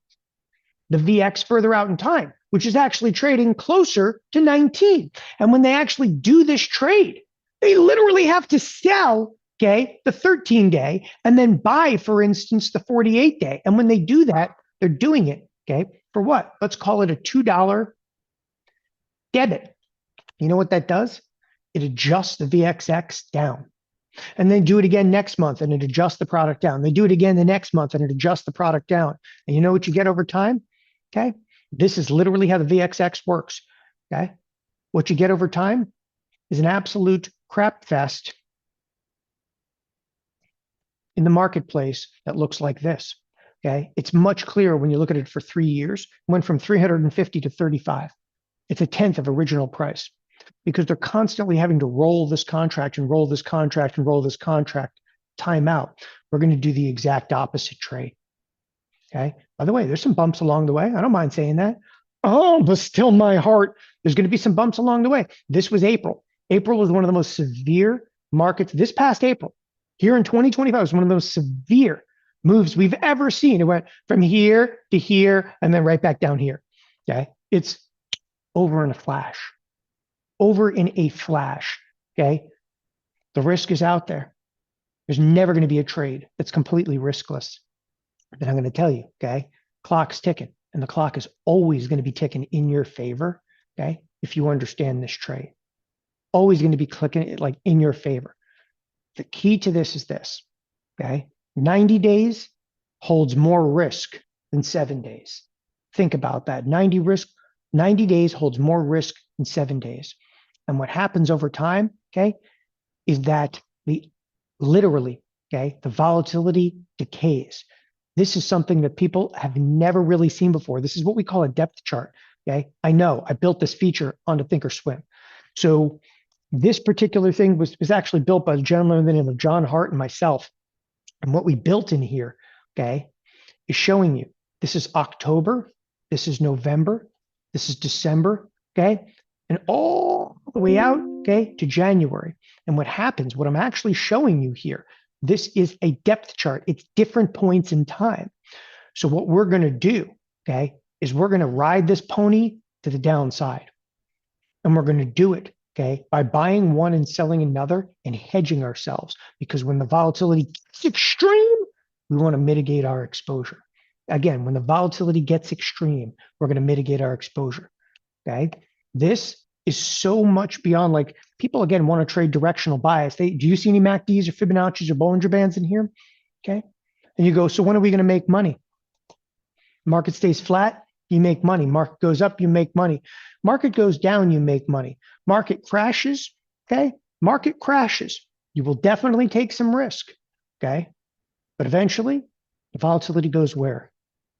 the VX further out in time, which is actually trading closer to 19. And when they actually do this trade, they literally have to sell okay, the 13-day, and then buy, for instance, the 48-day. And when they do that, they're doing it, okay, for what? Let's call it a $2 debit. You know what that does? It adjusts the VXX down. And then do it again next month and it adjusts the product down. They do it again the next month and it adjusts the product down. And you know what you get over time? Okay. This is literally how the VXX works. Okay. What you get over time is an absolute crap fest in the marketplace that looks like this. Okay. It's much clearer when you look at it for 3 years. It went from 350 to 35. It's a tenth of original price because they're constantly having to roll this contract and roll this contract and roll this contract. Time out. We're going to do the exact opposite trade. Okay. By the way, there's some bumps along the way. I don't mind saying that. Oh, but still my heart, there's going to be some bumps along the way. This was April. April was one of the most severe markets. This past April, here in 2025, was one of the most severe moves we've ever seen. It went from here to here and then right back down here. Okay. It's over in a flash. Over in a flash. Okay. The risk is out there. There's never going to be a trade that's completely riskless. And I'm going to tell you, okay, clock's ticking, and the clock is always going to be ticking in your favor, okay, if you understand this trade. Always going to be clicking like in your favor. The key to this is this, okay? 90 days holds more risk than 7 days. Think about that. 90 days holds more risk than 7 days. And what happens over time, okay, is that literally, okay, the volatility decays. This is something that people have never really seen before. This is what we call a depth chart. Okay. I know I built this feature onto Thinkorswim. So this particular thing was actually built by a gentleman by the name of John Hart and myself. And what we built in here, okay, is showing you this is October, this is November, this is December, okay, and all the way out, okay, to January. And what happens, what I'm actually showing you here, this is a depth chart. It's different points in time. So what we're going to do, okay, is we're going to ride this pony to the downside. And we're going to do it, okay, by buying one and selling another and hedging ourselves. Because when the volatility gets extreme, we want to mitigate our exposure. Again, when the volatility gets extreme, we're going to mitigate our exposure, okay? This is so much beyond, like, people again want to trade directional bias. Do you see any MACDs or Fibonacci's or Bollinger Bands in here? Okay. And you go, so when are we going to make money? Market stays flat, you make money. Market goes up, you make money. Market goes down, you make money. Market crashes, okay? Market crashes. You will definitely take some risk, okay? But eventually, the volatility goes where?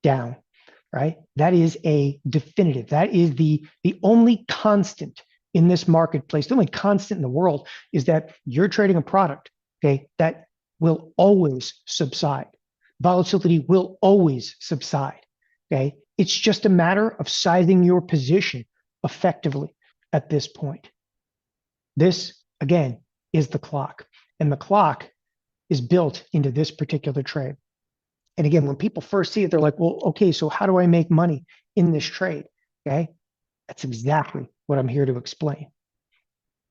Down. Right? That is a definitive. That is the only constant in this marketplace. The only constant in the world is that you're trading a product, okay, that will always subside. Volatility will always subside, okay? It's just a matter of sizing your position effectively at this point. This, again, is the clock. And the clock is built into this particular trade. And again, when people first see it, they're like, well, okay, so how do I make money in this trade? Okay. That's exactly what I'm here to explain,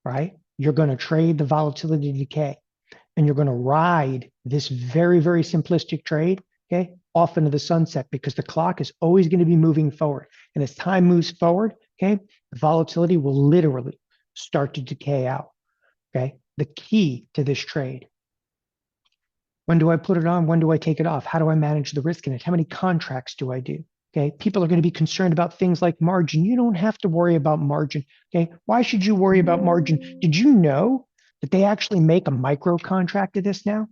right? You're going to trade the volatility decay and you're going to ride this very, very simplistic trade, okay, off into the sunset because the clock is always going to be moving forward. And as time moves forward, okay, the volatility will literally start to decay out, okay? The key to this trade. When do I put it on? When do I take it off? How do I manage the risk in it? How many contracts do I do? Okay. People are going to be concerned about things like margin. You don't have to worry about margin. Okay. Why should you worry about margin? Did you know that they actually make a micro contract of this now?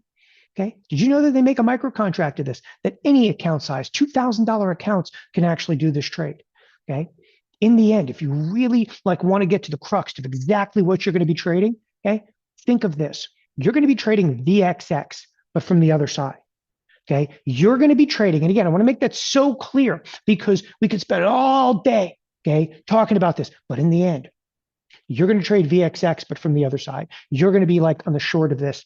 Okay. Did you know that they make a micro contract of this? That any account size, $2,000 accounts can actually do this trade. Okay. In the end, if you really like want to get to the crux of exactly what you're going to be trading, okay, think of this. You're going to be trading VXX, but from the other side. Okay. You're going to be trading. And again, I want to make that so clear because we could spend all day, okay, talking about this. But in the end, you're going to trade VXX, but from the other side. You're going to be like on the short of this,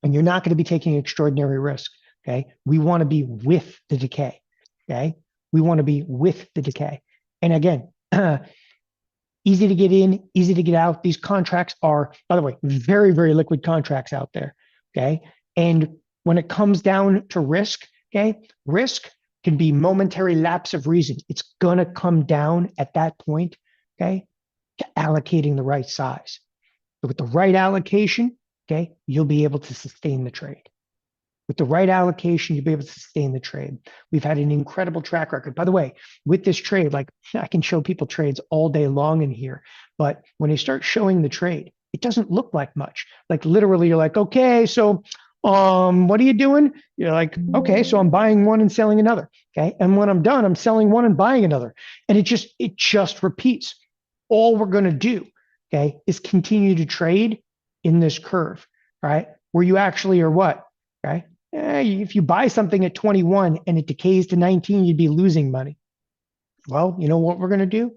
and you're not going to be taking extraordinary risk. Okay. We want to be with the decay. Okay. We want to be with the decay. And again, easy to get in, easy to get out. These contracts are, by the way, very, very liquid contracts out there. Okay. And when it comes down to risk, okay, risk can be momentary lapse of reason. It's going to come down at that point, okay, to allocating the right size. So with the right allocation, okay, you'll be able to sustain the trade. With the right allocation, you'll be able to sustain the trade. We've had an incredible track record. By the way, with this trade, like I can show people trades all day long in here, but when you start showing the trade, it doesn't look like much. Like literally, you're like, okay, so what are you doing? You're like, okay, so I'm buying one and selling another. Okay. And when I'm done, I'm selling one and buying another. And it just repeats. All we're going to do, okay, is continue to trade in this curve, right? Where you actually are what? Okay. If you buy something at 21 and it decays to 19, you'd be losing money. Well, you know what we're going to do?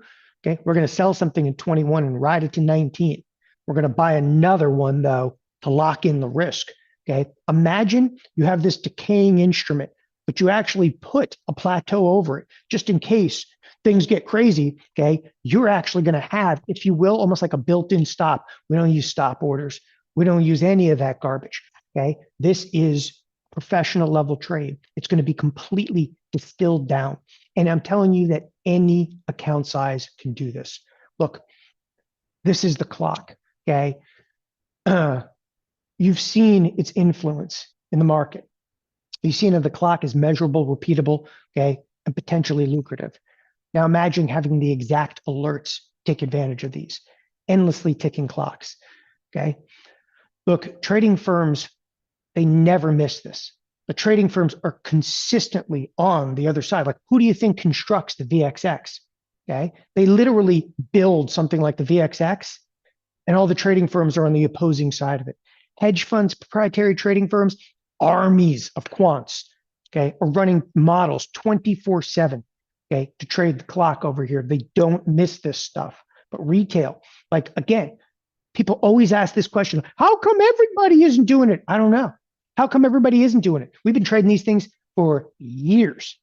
Okay. We're going to sell something at 21 and ride it to 19. We're going to buy another one, though, to lock in the risk. Okay. Imagine you have this decaying instrument, but you actually put a plateau over it just in case things get crazy. Okay. You're actually going to have, if you will, almost like a built in stop. We don't use stop orders, we don't use any of that garbage. Okay. This is professional level trade. It's going to be completely distilled down. And I'm telling you that any account size can do this. Look, this is the clock. Okay. You've seen its influence in the market. You've seen that the clock is measurable, repeatable, okay, and potentially lucrative. Now imagine having the exact alerts take advantage of these endlessly ticking clocks. Okay. Look, trading firms, they never miss this. The trading firms are consistently on the other side. Like, who do you think constructs the VXX? Okay. They literally build something like the VXX, and all the trading firms are on the opposing side of it. Hedge funds, proprietary trading firms, armies of quants, okay, are running models 24/7, okay, to trade the clock over here. They don't miss this stuff. But retail, like again, people always ask this question: how come everybody isn't doing it? I don't know. How come everybody isn't doing it? We've been trading these things for years.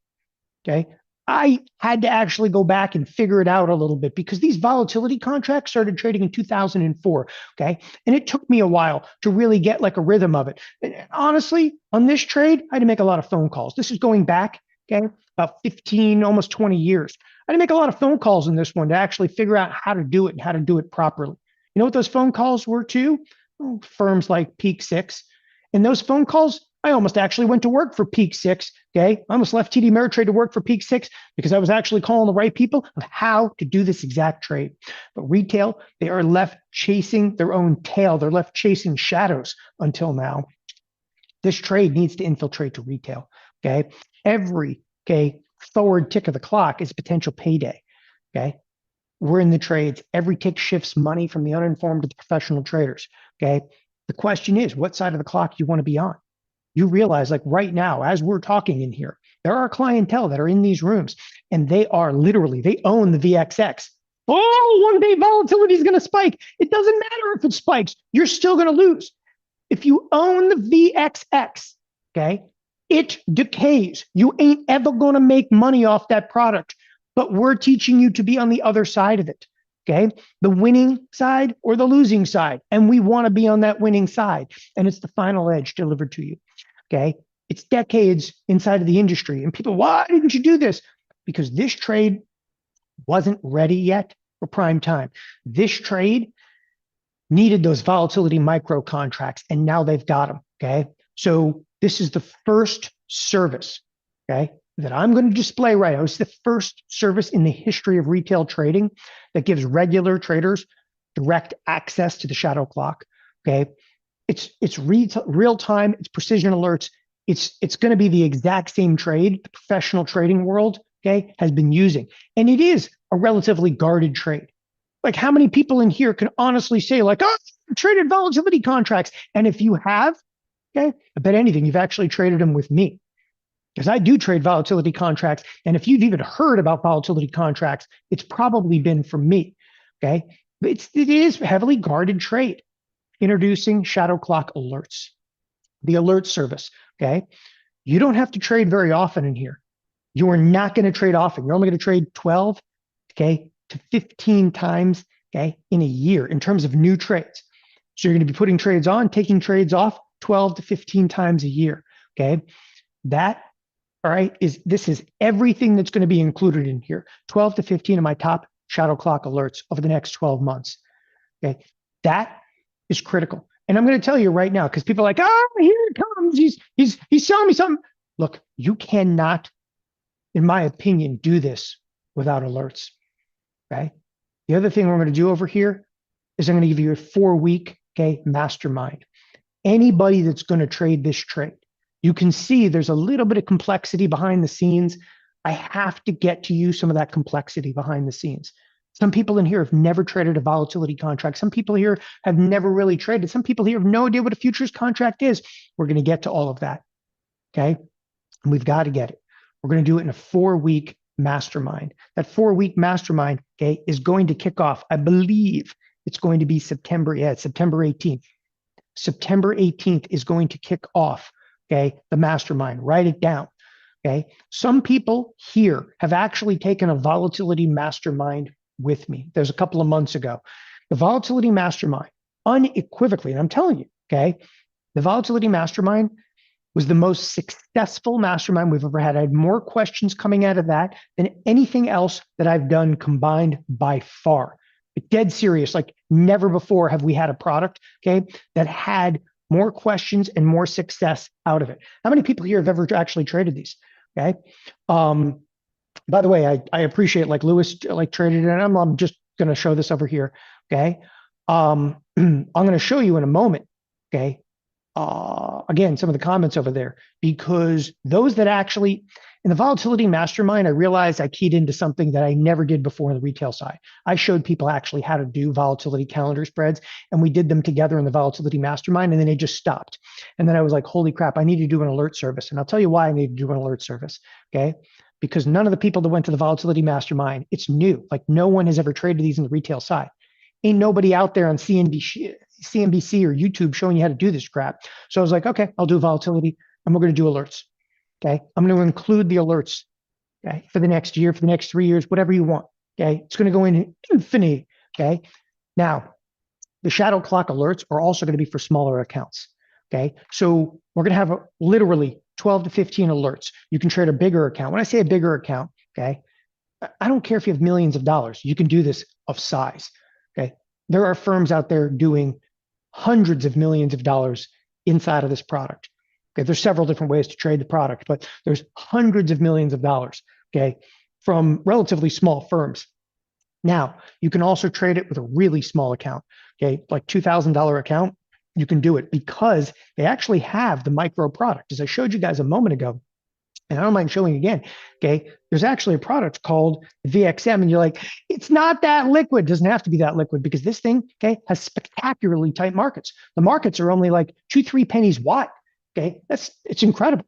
Okay. I had to actually go back and figure it out a little bit because these volatility contracts started trading in 2004. Okay. And it took me a while to really get like a rhythm of it. And honestly, on this trade, I had to make a lot of phone calls. This is going back, okay, about 15, almost 20 years. I had to make a lot of phone calls in this one to actually figure out how to do it and how to do it properly. You know what those phone calls were to? Firms like Peak Six. And those phone calls, I almost actually went to work for Peak Six. Okay. I almost left TD Ameritrade to work for Peak Six because I was actually calling the right people of how to do this exact trade. But retail, they are left chasing their own tail. They're left chasing shadows until now. This trade needs to infiltrate to retail. Okay. Every forward tick of the clock is a potential payday. Okay. We're in the trades. Every tick shifts money from the uninformed to the professional traders. Okay. The question is, what side of the clock you want to be on? You realize, like right now, as we're talking in here, there are clientele that are in these rooms and they are literally, they own the VXX. Oh, one day volatility is going to spike. It doesn't matter if it spikes. You're still going to lose. If you own the VXX, okay, it decays. You ain't ever going to make money off that product, but we're teaching you to be on the other side of it. Okay, the winning side or the losing side. And we want to be on that winning side. And it's the final edge delivered to you. Okay, it's decades inside of the industry. And people, why didn't you do this? Because this trade wasn't ready yet for prime time. This trade needed those volatility micro contracts, and now they've got them. Okay, so this is the first service, okay, that I'm going to display right now. It's the first service in the history of retail trading that gives regular traders direct access to the shadow clock. Okay. It's real time, it's precision alerts. It's going to be the exact same trade the professional trading world, okay, has been using. And it is a relatively guarded trade. Like, how many people in here can honestly say, like, oh, I've traded volatility contracts? And if you have, okay, I bet anything you've actually traded them with me. Because I do trade volatility contracts. And if you've even heard about volatility contracts, it's probably been from me. Okay. But it is heavily guarded trade. Introducing shadow clock alerts, the alert service. Okay. You don't have to trade very often in here. You are not going to trade often. You're only going to trade 12, okay, to 15 times, okay, in a year in terms of new trades. So you're going to be putting trades on, taking trades off 12 to 15 times a year. Okay. That, all right, this is everything that's going to be included in here. 12 to 15 of my top shadow clock alerts over the next 12 months. Okay. That is critical. And I'm going to tell you right now, because people are like, oh, here it comes. He's selling me something. Look, you cannot, in my opinion, do this without alerts. Okay. The other thing we're going to do over here is I'm going to give you a 4-week, okay, mastermind. Anybody that's going to trade this trade, you can see there's a little bit of complexity behind the scenes. I have to get to you some of that complexity behind the scenes. Some people in here have never traded a volatility contract. Some people here have never really traded. Some people here have no idea what a futures contract is. We're going to get to all of that. Okay. And we've got to get it. We're going to do it in a 4-week mastermind. That 4-week mastermind, okay, is going to kick off. I believe it's going to be September. Yeah, it's September 18th. September 18th is going to kick off, okay, the mastermind. Write it down. Okay. Some people here have actually taken a volatility mastermind with me. There's a couple of months ago. The volatility mastermind, unequivocally, and I'm telling you, okay, the volatility mastermind was the most successful mastermind we've ever had. I had more questions coming out of that than anything else that I've done combined by far. Dead serious, like never before have we had a product, okay, that had more questions and more success out of it. How many people here have ever actually traded these? Okay. By the way, I appreciate like Lewis like traded it. And I'm just going to show this over here. Okay. I'm going to show you in a moment. Okay. Again, some of the comments over there, because those that actually in the volatility mastermind, I realized I keyed into something that I never did before on the retail side. I showed people actually how to do volatility calendar spreads, and we did them together in the volatility mastermind, and then it just stopped. And then I was like, holy crap, I need to do an alert service. And I'll tell you why I need to do an alert service. Okay. Because none of the people that went to the volatility mastermind, it's new. Like no one has ever traded these in the retail side. Ain't nobody out there on CNBC or YouTube showing you how to do this crap. So I was like, okay, I'll do volatility and we're going to do alerts. Okay. I'm going to include the alerts, okay, for the next year, for the next 3 years, whatever you want. Okay. It's going to go in infinity. Okay. Now, the shadow clock alerts are also going to be for smaller accounts. Okay. So we're going to have literally 12 to 15 alerts. You can trade a bigger account. When I say a bigger account, okay, I don't care if you have millions of dollars. You can do this of size. Okay. There are firms out there doing hundreds of millions of dollars inside of this product. Okay, there's several different ways to trade the product, but there's hundreds of millions of dollars, okay, from relatively small firms. Now, you can also trade it with a really small account, okay, like $2,000 account. You can do it because they actually have the micro product. As I showed you guys a moment ago, and I don't mind showing again, okay, there's actually a product called VXM, and you're like, it's not that liquid. It doesn't have to be that liquid because this thing, okay, has spectacularly tight markets. The markets are only like 2-3 pennies wide. Okay, it's incredible.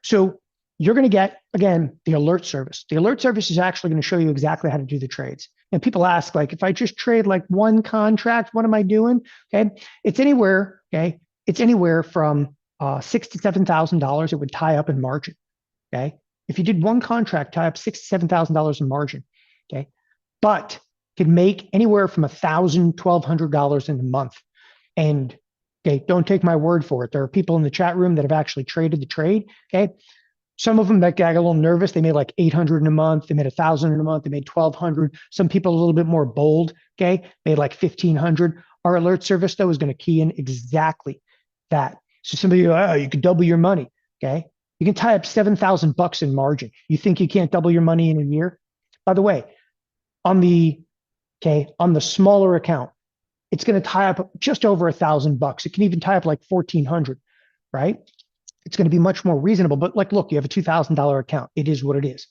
So you're going to get, again, the alert service. The alert service is actually going to show you exactly how to do the trades. And people ask, like, if I just trade like one contract, what am I doing? Okay, it's anywhere. Okay, it's anywhere from $6,000 to $7,000. It would tie up in margin. Okay, if you did one contract, tie up $6,000 to $7,000 in margin. Okay, but could make anywhere from $1,000 to $1,200 in a month. And okay, don't take my word for it. There are people in the chat room that have actually traded the trade. Okay, some of them that got a little nervous. They made like 800 in a month. They made 1,000 in a month. They made 1,200. Some people a little bit more bold. Okay, made like 1,500. Our alert service though is going to key in exactly that. So some of you, oh, you could double your money. Okay, you can tie up $7,000 in margin. You think you can't double your money in a year? By the way, on the smaller account, it's going to tie up just over $1,000. It can even tie up like 1,400, right? It's going to be much more reasonable. But like, look, you have a $2,000 account. It is what it is.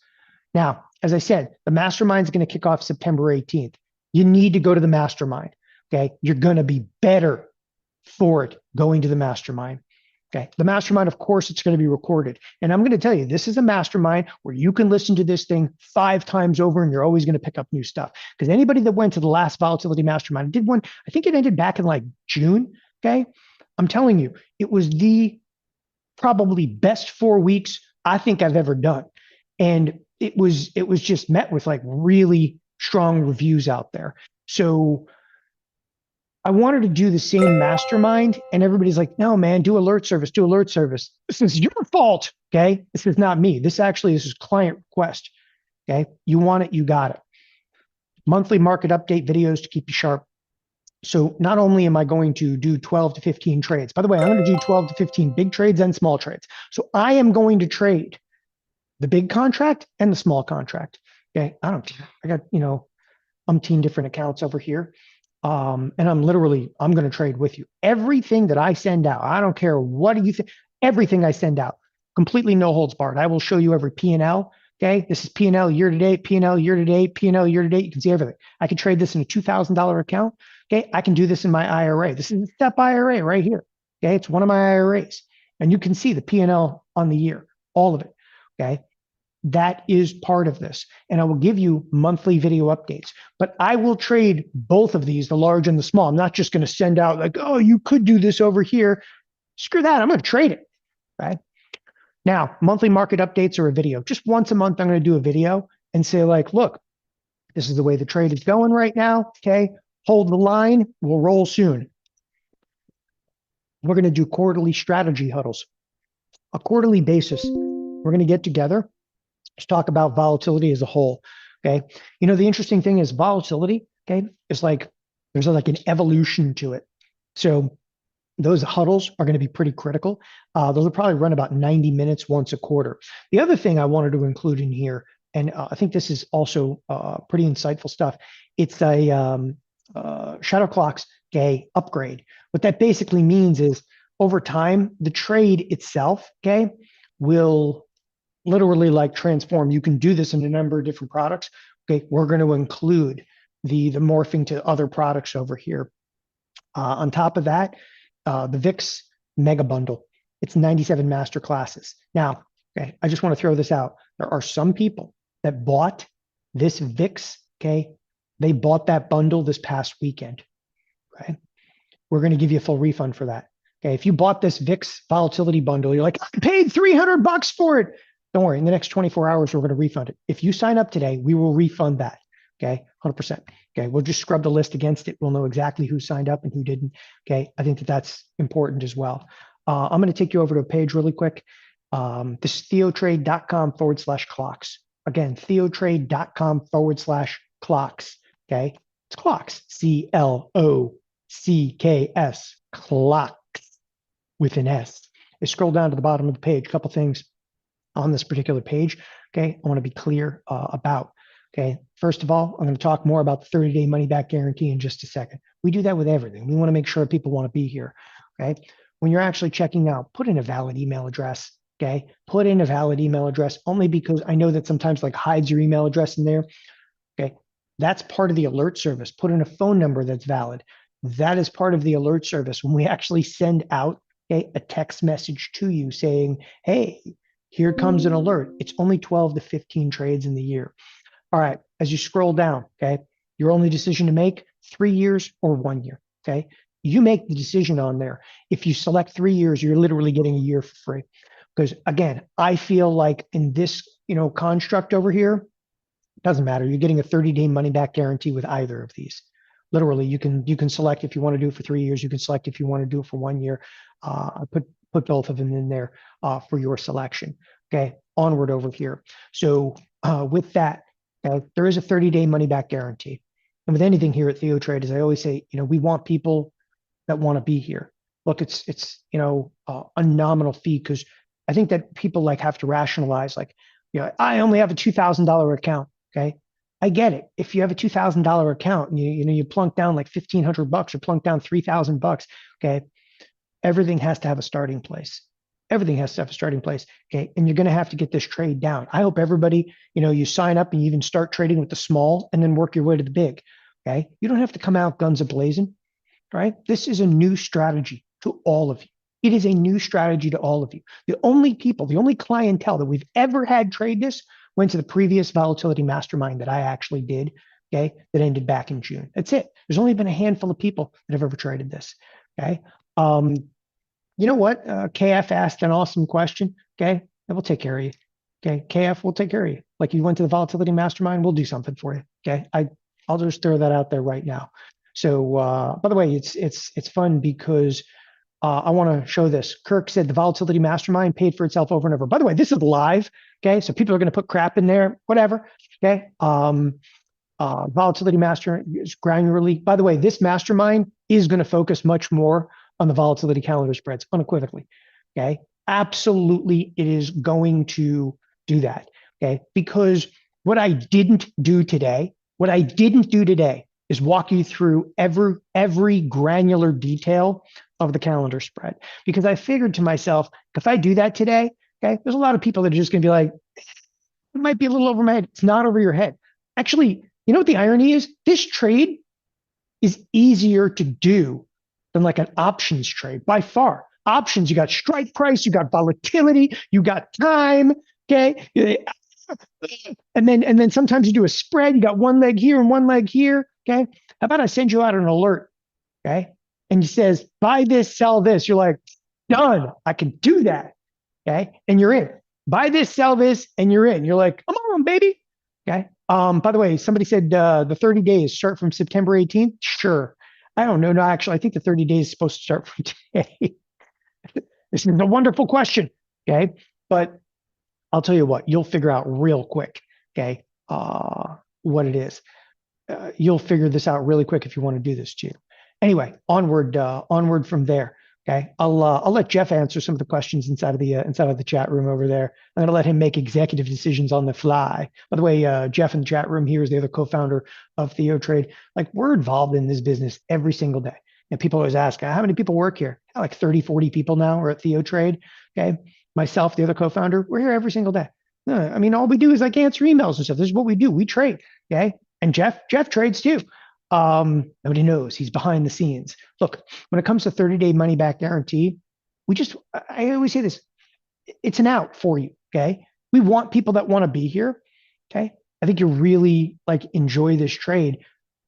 Now, as I said, the mastermind is going to kick off September 18th. You need to go to the mastermind. Okay, you're going to be better for it going to the mastermind. Okay, the mastermind, of course, it's going to be recorded. And I'm going to tell you, this is a mastermind where you can listen to this thing 5 times over and you're always going to pick up new stuff. Because anybody that went to the last volatility mastermind, did one, I think it ended back in like June. Okay, I'm telling you, it was the probably best 4 weeks I think I've ever done. And it was just met with like really strong reviews out there. So I wanted to do the same mastermind, and everybody's like, no, man, do alert service, do alert service. This is your fault. Okay. This is not me. This is client request. Okay. You want it, you got it. Monthly market update videos to keep you sharp. So not only am I going to do 12 to 15 trades, by the way, I'm going to do 12 to 15 big trades and small trades. So I am going to trade the big contract and the small contract. Okay. I don't care. I got, umpteen different accounts over here. And I'm going to trade with you. Everything that I send out, I don't care what do you think, everything I send out, completely no holds barred. I will show you every P&L. Okay. This is P&L year to date, P&L year to date, P&L year to date. You can see everything. I can trade this in a $2,000 account. Okay. I can do this in my IRA. This is a STEP IRA right here. Okay. It's one of my IRAs. And you can see the P&L on the year, all of it. Okay. That is part of this. And I will give you monthly video updates, but I will trade both of these, the large and the small. I'm not just going to send out like, oh, you could do this over here. Screw that. I'm going to trade it. Right now, monthly market updates are a video. Just once a month, I'm going to do a video and say like, look, this is the way the trade is going right now. Okay. Hold the line. We'll roll soon. We're going to do quarterly strategy huddles, a quarterly basis. We're going to get together. Let's talk about volatility as a whole. Okay. The interesting thing is volatility, okay, is like there's like an evolution to it. So those huddles are going to be pretty critical. Those will probably run about 90 minutes once a quarter. The other thing I wanted to include in here, and I think this is also pretty insightful stuff. It's a Shadow Clocks, okay, upgrade. What that basically means is over time, the trade itself, okay, will literally like transform. You can do this in a number of different products. Okay, we're going to include the morphing to other products over here. On top of that, the VIX Mega Bundle. It's 97 master classes. Now, okay, I just want to throw this out. There are some people that bought this VIX. Okay, they bought that bundle this past weekend. Okay, we're going to give you a full refund for that. Okay, if you bought this VIX volatility bundle, you're like, I paid $300 for it. Don't worry, in the next 24 hours, we're going to refund it. If you sign up today, we will refund that. Okay, 100%. Okay, we'll just scrub the list against it. We'll know exactly who signed up and who didn't. Okay, I think that's important as well. I'm going to take you over to a page really quick. This is theotrade.com/clocks. Again, theotrade.com/clocks. Okay, it's clocks. CLOCKS. Clocks with an S. I scroll down to the bottom of the page. A couple things on this particular page, okay, I want to be clear about. Okay, first of all, I'm going to talk more about the 30-day money-back guarantee in just a second. We do that with everything. We want to make sure people want to be here. Okay, when you're actually checking out, put in a valid email address. Okay, put in a valid email address only because I know that sometimes like hides your email address in there. Okay, that's part of the alert service. Put in a phone number that's valid. That is part of the alert service. When we actually send out a text message to you saying, hey, here comes an alert. It's only 12 to 15 trades in the year. All right. As you scroll down, okay, your only decision to make 3 years or 1 year. Okay. You make the decision on there. If you select 3 years, you're literally getting a year for free. Because again, I feel like in this, construct over here, doesn't matter. You're getting a 30-day money back guarantee with either of these. Literally, you can select if you want to do it for 3 years. You can select if you want to do it for 1 year. Put both of them in there for your selection. Okay, onward over here. So with that, there is a 30-day money back guarantee. And with anything here at TheoTrade, as I always say, we want people that want to be here. Look, it's a nominal fee because I think that people like have to rationalize like, I only have a $2,000 account. Okay, I get it. If you have a $2,000 account and you plunk down like $1,500 or plunk down $3,000, okay, everything has to have a starting place. Everything has to have a starting place. Okay. And you're going to have to get this trade down. I hope everybody, you sign up and you even start trading with the small and then work your way to the big. Okay. You don't have to come out guns a-blazing. Right. This is a new strategy to all of you. It is a new strategy to all of you. The only clientele that we've ever had trade this went to the previous volatility mastermind that I actually did. Okay. That ended back in June. That's it. There's only been a handful of people that have ever traded this. Okay. You know what? KF asked an awesome question. Okay. And we'll take care of you. Okay. KF, we'll take care of you. Like you went to the volatility mastermind, we'll do something for you. Okay. I'll just throw that out there right now. So, by the way, it's fun because I want to show this. Kirk said the volatility mastermind paid for itself over and over. By the way, this is live. Okay, so people are going to put crap in there, whatever. Okay, volatility master is granularly. By the way, this mastermind is going to focus much more on the volatility calendar spreads, unequivocally. Okay, absolutely, it is going to do that. Okay, because what I didn't do today is walk you through every granular detail of the calendar spread, because I figured to myself, if I do that today, okay, there's a lot of people that are just going to be like, it might be a little over my head. It's not over your head. Actually, you know what the irony is? This trade is easier to do than like an options trade by far. Options, you got strike price, you got volatility, you got time. Okay. And then sometimes you do a spread, you got one leg here and one leg here. Okay. How about I send you out an alert? Okay. And he says, buy this, sell this. You're like, done. I can do that. Okay. And you're in. Buy this, sell this, and you're in. You're like, come on, baby. Okay. By the way, somebody said the 30 days start from September 18th. Sure. I don't know. No, actually, I think the 30 days is supposed to start from today. This is a wonderful question. Okay. But I'll tell you what, you'll figure out real quick. Okay. What it is. You'll figure this out really quick if you want to do this too. Anyway, onward from there. Okay, I'll let Jeff answer some of the questions inside of the chat room over there. I'm going to let him make executive decisions on the fly. By the way, Jeff in the chat room here is the other co-founder of TheoTrade. Like, we're involved in this business every single day. And people always ask, how many people work here? Like 30, 40 people now are at TheoTrade. Okay, myself, the other co-founder, we're here every single day. I mean, all we do is like answer emails and stuff. This is what we do. We trade. Okay, and Jeff trades too. Nobody knows, he's behind the scenes. Look, when it comes to 30-day money back guarantee, I always say this, it's an out for you. Okay. We want people that want to be here. Okay. I think you really like enjoy this trade.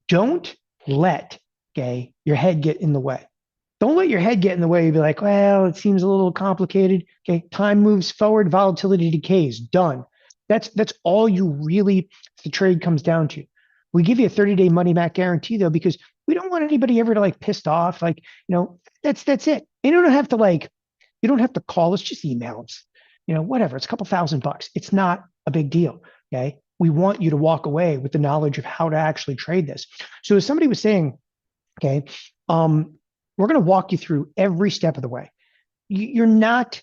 Don't let, okay, your head get in the way. Don't let your head get in the way. You'd be like, well, it seems a little complicated. Okay. Time moves forward, volatility decays, done. That's all you really, the trade comes down to. We give you a 30-day money back guarantee though, because we don't want anybody ever to like pissed off. Like, that's it. And you don't have to call us, just email us, whatever. It's a couple $1,000. It's not a big deal. Okay. We want you to walk away with the knowledge of how to actually trade this. So as somebody was saying, okay, we're going to walk you through every step of the way. You're not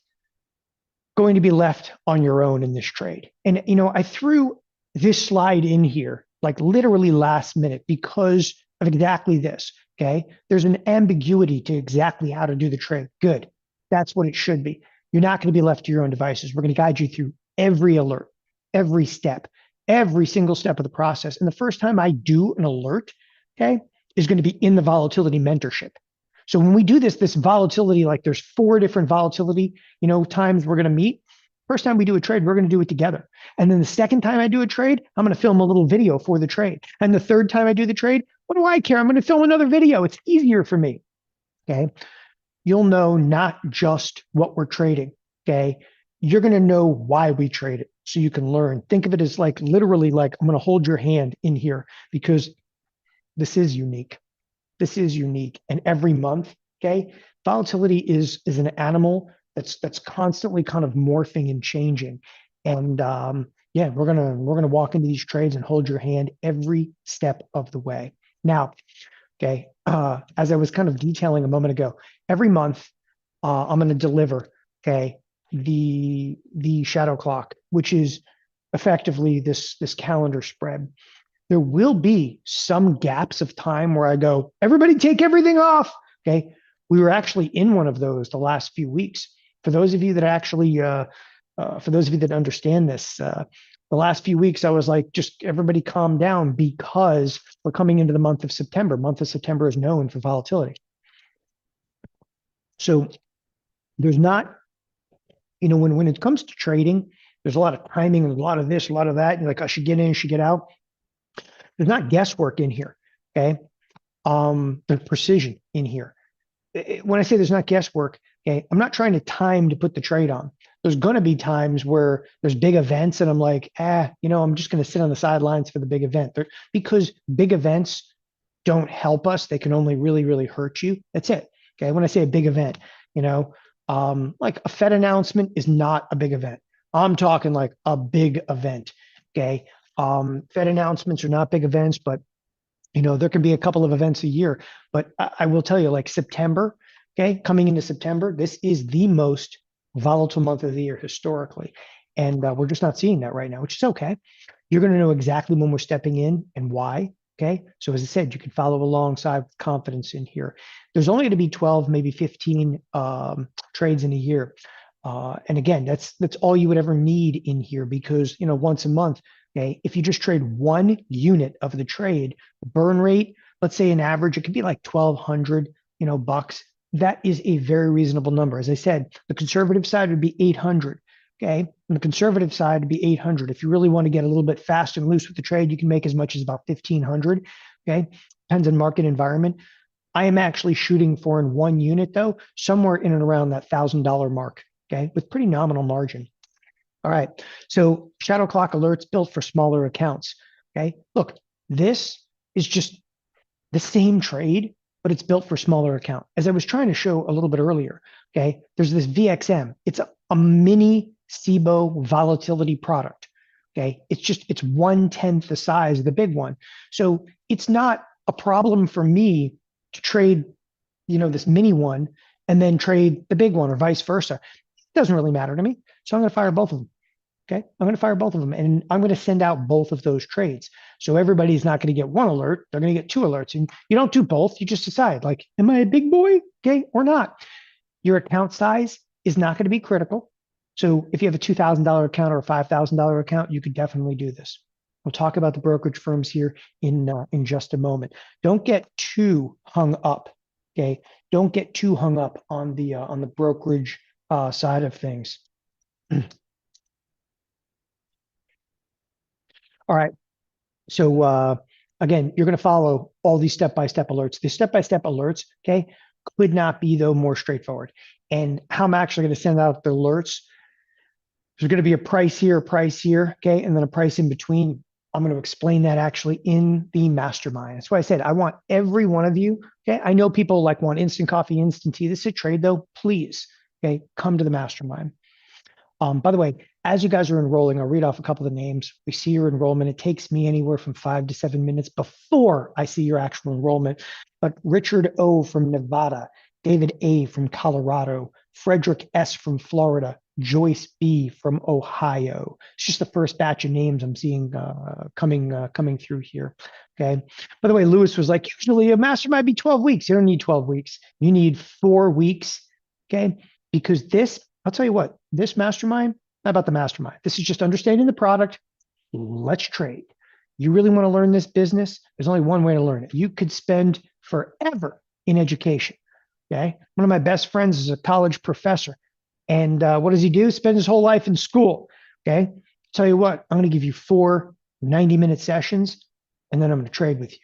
going to be left on your own in this trade. And, I threw this slide in here like literally last minute because of exactly this. Okay. There's an ambiguity to exactly how to do the trade. Good. That's what it should be. You're not going to be left to your own devices. We're going to guide you through every alert, every step, every single step of the process. And the first time I do an alert, okay, is going to be in the volatility mentorship. So when we do this volatility, like there's 4 different volatility, times we're going to meet. First time we do a trade, we're going to do it together. And then the second time I do a trade, I'm going to film a little video for the trade. And the third time I do the trade, what do I care? I'm going to film another video. It's easier for me. Okay. You'll know not just what we're trading. Okay. You're going to know why we trade it so you can learn. Think of it as like literally like I'm going to hold your hand in here because this is unique. This is unique. And every month, okay, volatility is an animal that's constantly kind of morphing and changing. And yeah, we're gonna walk into these trades and hold your hand every step of the way. Now, okay, as I was kind of detailing a moment ago, every month I'm going to deliver, okay, the shadow clock, which is effectively this calendar spread. There will be some gaps of time where I go, everybody take everything off. Okay. We were actually in one of those the last few weeks. For those of you that actually, for those of you that understand this, the last few weeks, I was like, just everybody calm down because we're coming into the month of September. Month of September is known for volatility. So there's not, when it comes to trading, there's a lot of timing and a lot of this, a lot of that. You're like, I should get in, I should get out. There's not guesswork in here. Okay. There's precision in here. When I say there's not guesswork, okay, I'm not trying to time to put the trade on. There's going to be times where there's big events and I'm like, I'm just going to sit on the sidelines for the big event. Because big events don't help us. They can only really, really hurt you. That's it. Okay. When I say a big event, like a Fed announcement is not a big event. I'm talking like a big event. Okay. Fed announcements are not big events, but there can be a couple of events a year. But I will tell you, like September, okay, coming into September, this is the most volatile month of the year historically. And we're just not seeing that right now, which is okay. You're going to know exactly when we're stepping in and why. Okay. So as I said, you can follow alongside with confidence in here. There's only going to be 12, maybe 15 trades in a year. And again, that's all you would ever need in here because, once a month, okay, if you just trade one unit of the trade, the burn rate, let's say an average, it could be like 1,200, bucks. That is a very reasonable number. As I said, the conservative side would be 800. Okay. On the conservative side, it'd be 800. If you really want to get a little bit fast and loose with the trade, you can make as much as about 1,500. Okay. Depends on market environment. I am actually shooting for in one unit though, somewhere in and around that $1,000 mark. Okay. With pretty nominal margin. All right. So shadow clock alerts built for smaller accounts. Okay. Look, this is just the same trade, but it's built for smaller account. As I was trying to show a little bit earlier, okay, there's this VXM. It's a mini SIBO volatility product. Okay. It's 1/10 the size of the big one. So it's not a problem for me to trade, this mini one and then trade the big one or vice versa. It doesn't really matter to me. So I'm going to fire both of them. Okay. I'm going to fire both of them and I'm going to send out both of those trades. So everybody's not going to get one alert. They're going to get two alerts and you don't do both. You just decide like, am I a big boy? Okay. Or not. Your account size is not going to be critical. So if you have a $2,000 account or a $5,000 account, you could definitely do this. We'll talk about the brokerage firms here in just a moment. Don't get too hung up. Okay. Don't get too hung up on the brokerage side of things. All right. So again, you're going to follow all these step-by-step alerts. The step-by-step alerts, okay, could not be though more straightforward. And how I'm actually going to send out the alerts, there's going to be a price here, okay, and then a price in between. I'm going to explain that actually in the mastermind. That's why I said I want every one of you. Okay, I know people like want instant coffee, instant tea. This is a trade though. Please, okay, come to the mastermind. By the way, as you guys are enrolling, I'll read off a couple of the names. We see your enrollment. It takes me anywhere from 5 to 7 minutes before I see your actual enrollment. But Richard O. from Nevada, David A. from Colorado, Frederick S. from Florida, Joyce B. from Ohio. It's just the first batch of names I'm seeing coming through here. Okay. By the way, Lewis was like, usually a mastermind be 12 weeks. You don't need 12 weeks. You need 4 weeks. Okay. Because this, I'll tell you what, this mastermind, not about the mastermind. This is just understanding the product. Let's trade. You really want to learn this business? There's only one way to learn it. You could spend forever in education. Okay. One of my best friends is a college professor. And what does he do? Spend his whole life in school. Okay. Tell you what, I'm going to give you 4 90-minute sessions, and then I'm going to trade with you.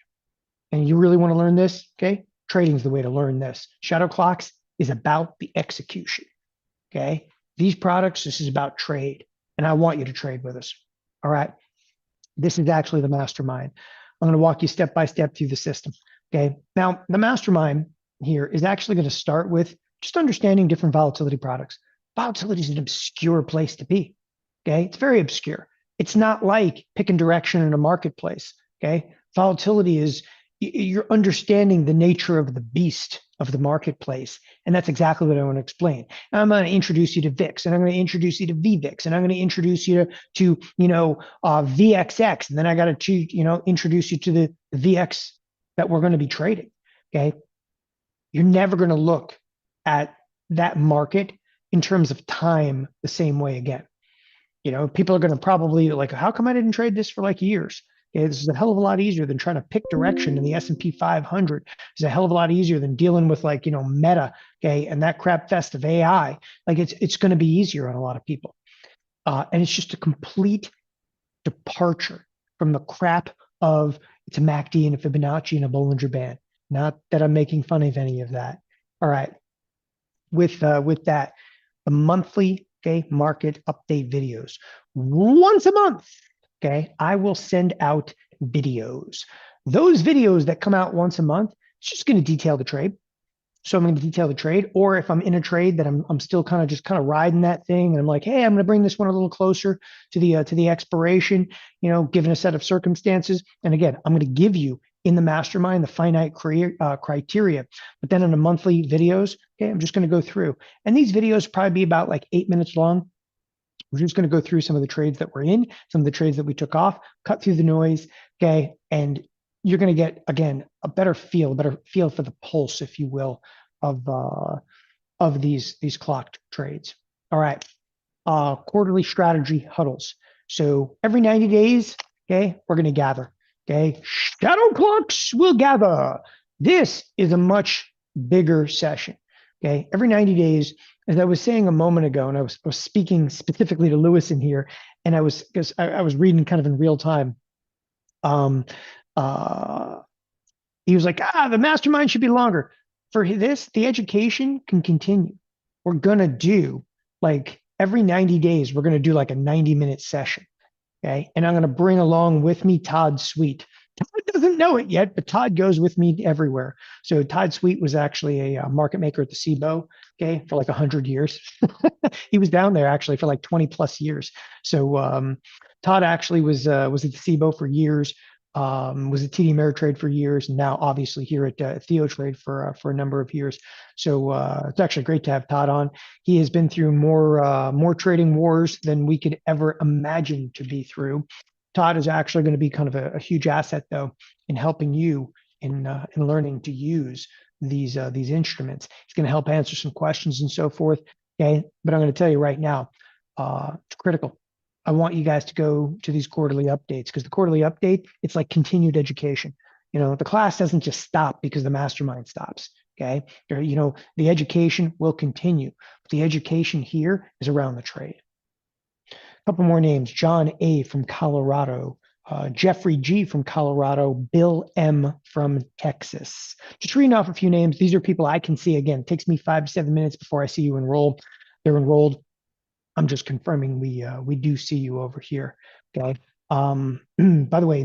And you really want to learn this? Okay. Trading is the way to learn this. Shadow Clocks is about the execution. Okay. These products, this is about trade. And I want you to trade with us. All right. This is actually the mastermind. I'm going to walk you step by step through the system. Okay. Now, the mastermind here is actually going to start with just understanding different volatility products. Volatility is an obscure place to be. Okay. It's very obscure. It's not like picking direction in a marketplace. Okay. Volatility is you're understanding the nature of the beast of the marketplace. And that's exactly what I want to explain. And I'm going to introduce you to VIX, and I'm going to introduce you to VVIX, and I'm going to introduce you to VXX. And then I got to, introduce you to the VX that we're going to be trading. Okay. You're never going to look at that market in terms of time the same way again. People are going to probably like, how come I didn't trade this for like years? Okay, this is a hell of a lot easier than trying to pick direction in the S&P 500. It's a hell of a lot easier than dealing with like, Meta, okay, and that crap fest of AI. Like it's going to be easier on a lot of people. And it's just a complete departure from the crap of it's a MACD and a Fibonacci and a Bollinger Band. Not that I'm making fun of any of that. All right. With that, the monthly market update videos once a month. Okay, I will send out videos. Those videos that come out once a month, it's just going to detail the trade. So I'm going to detail the trade, or if I'm in a trade that I'm still kind of riding that thing, and I'm like, hey, I'm going to bring this one a little closer to the expiration, given a set of circumstances. And again, I'm going to give you in the mastermind the finite criteria, but then in the monthly videos, okay, I'm just going to go through, and these videos probably be about like 8 minutes long. We're just going to go through some of the trades that we're in, some of the trades that we took off, cut through the noise, okay, and you're going to get again a better feel for the pulse, if you will, of these clocked trades. All right, quarterly strategy huddles. So every 90 days, okay, we're going to gather. Okay, shadow clocks will gather. This is a much bigger session. Okay, every 90 days, as I was saying a moment ago, and I was speaking specifically to Lewis in here, and I was reading kind of in real time. He was like, the mastermind should be longer. For this, the education can continue. We're gonna do like every 90 days, we're gonna do like a 90-minute session. Okay. And I'm gonna bring along with me Todd Sweet. Todd doesn't know it yet, but Todd goes with me everywhere. So Todd Sweet was actually a market maker at the CBOE, okay, for like 100 years. He was down there actually for like 20 plus years. So Todd actually was at the CBOE for years, was at TD Ameritrade for years, and now obviously here at TheoTrade for a number of years. So it's actually great to have Todd on. He has been through more trading wars than we could ever imagine to be through. Todd is actually going to be kind of a huge asset, though, in helping you in learning to use these instruments. He's going to help answer some questions and so forth. Okay, but I'm going to tell you right now, it's critical. I want you guys to go to these quarterly updates, because the quarterly update, it's like continued education. The class doesn't just stop because the mastermind stops. Okay, the education will continue. But the education here is around the trade. A couple more names: John A. from Colorado, Jeffrey G. from Colorado, Bill M. from Texas. Just reading off a few names. These are people I can see. Again, it takes me 5 to 7 minutes before I see you enroll. They're enrolled. I'm just confirming we do see you over here. Okay. By the way,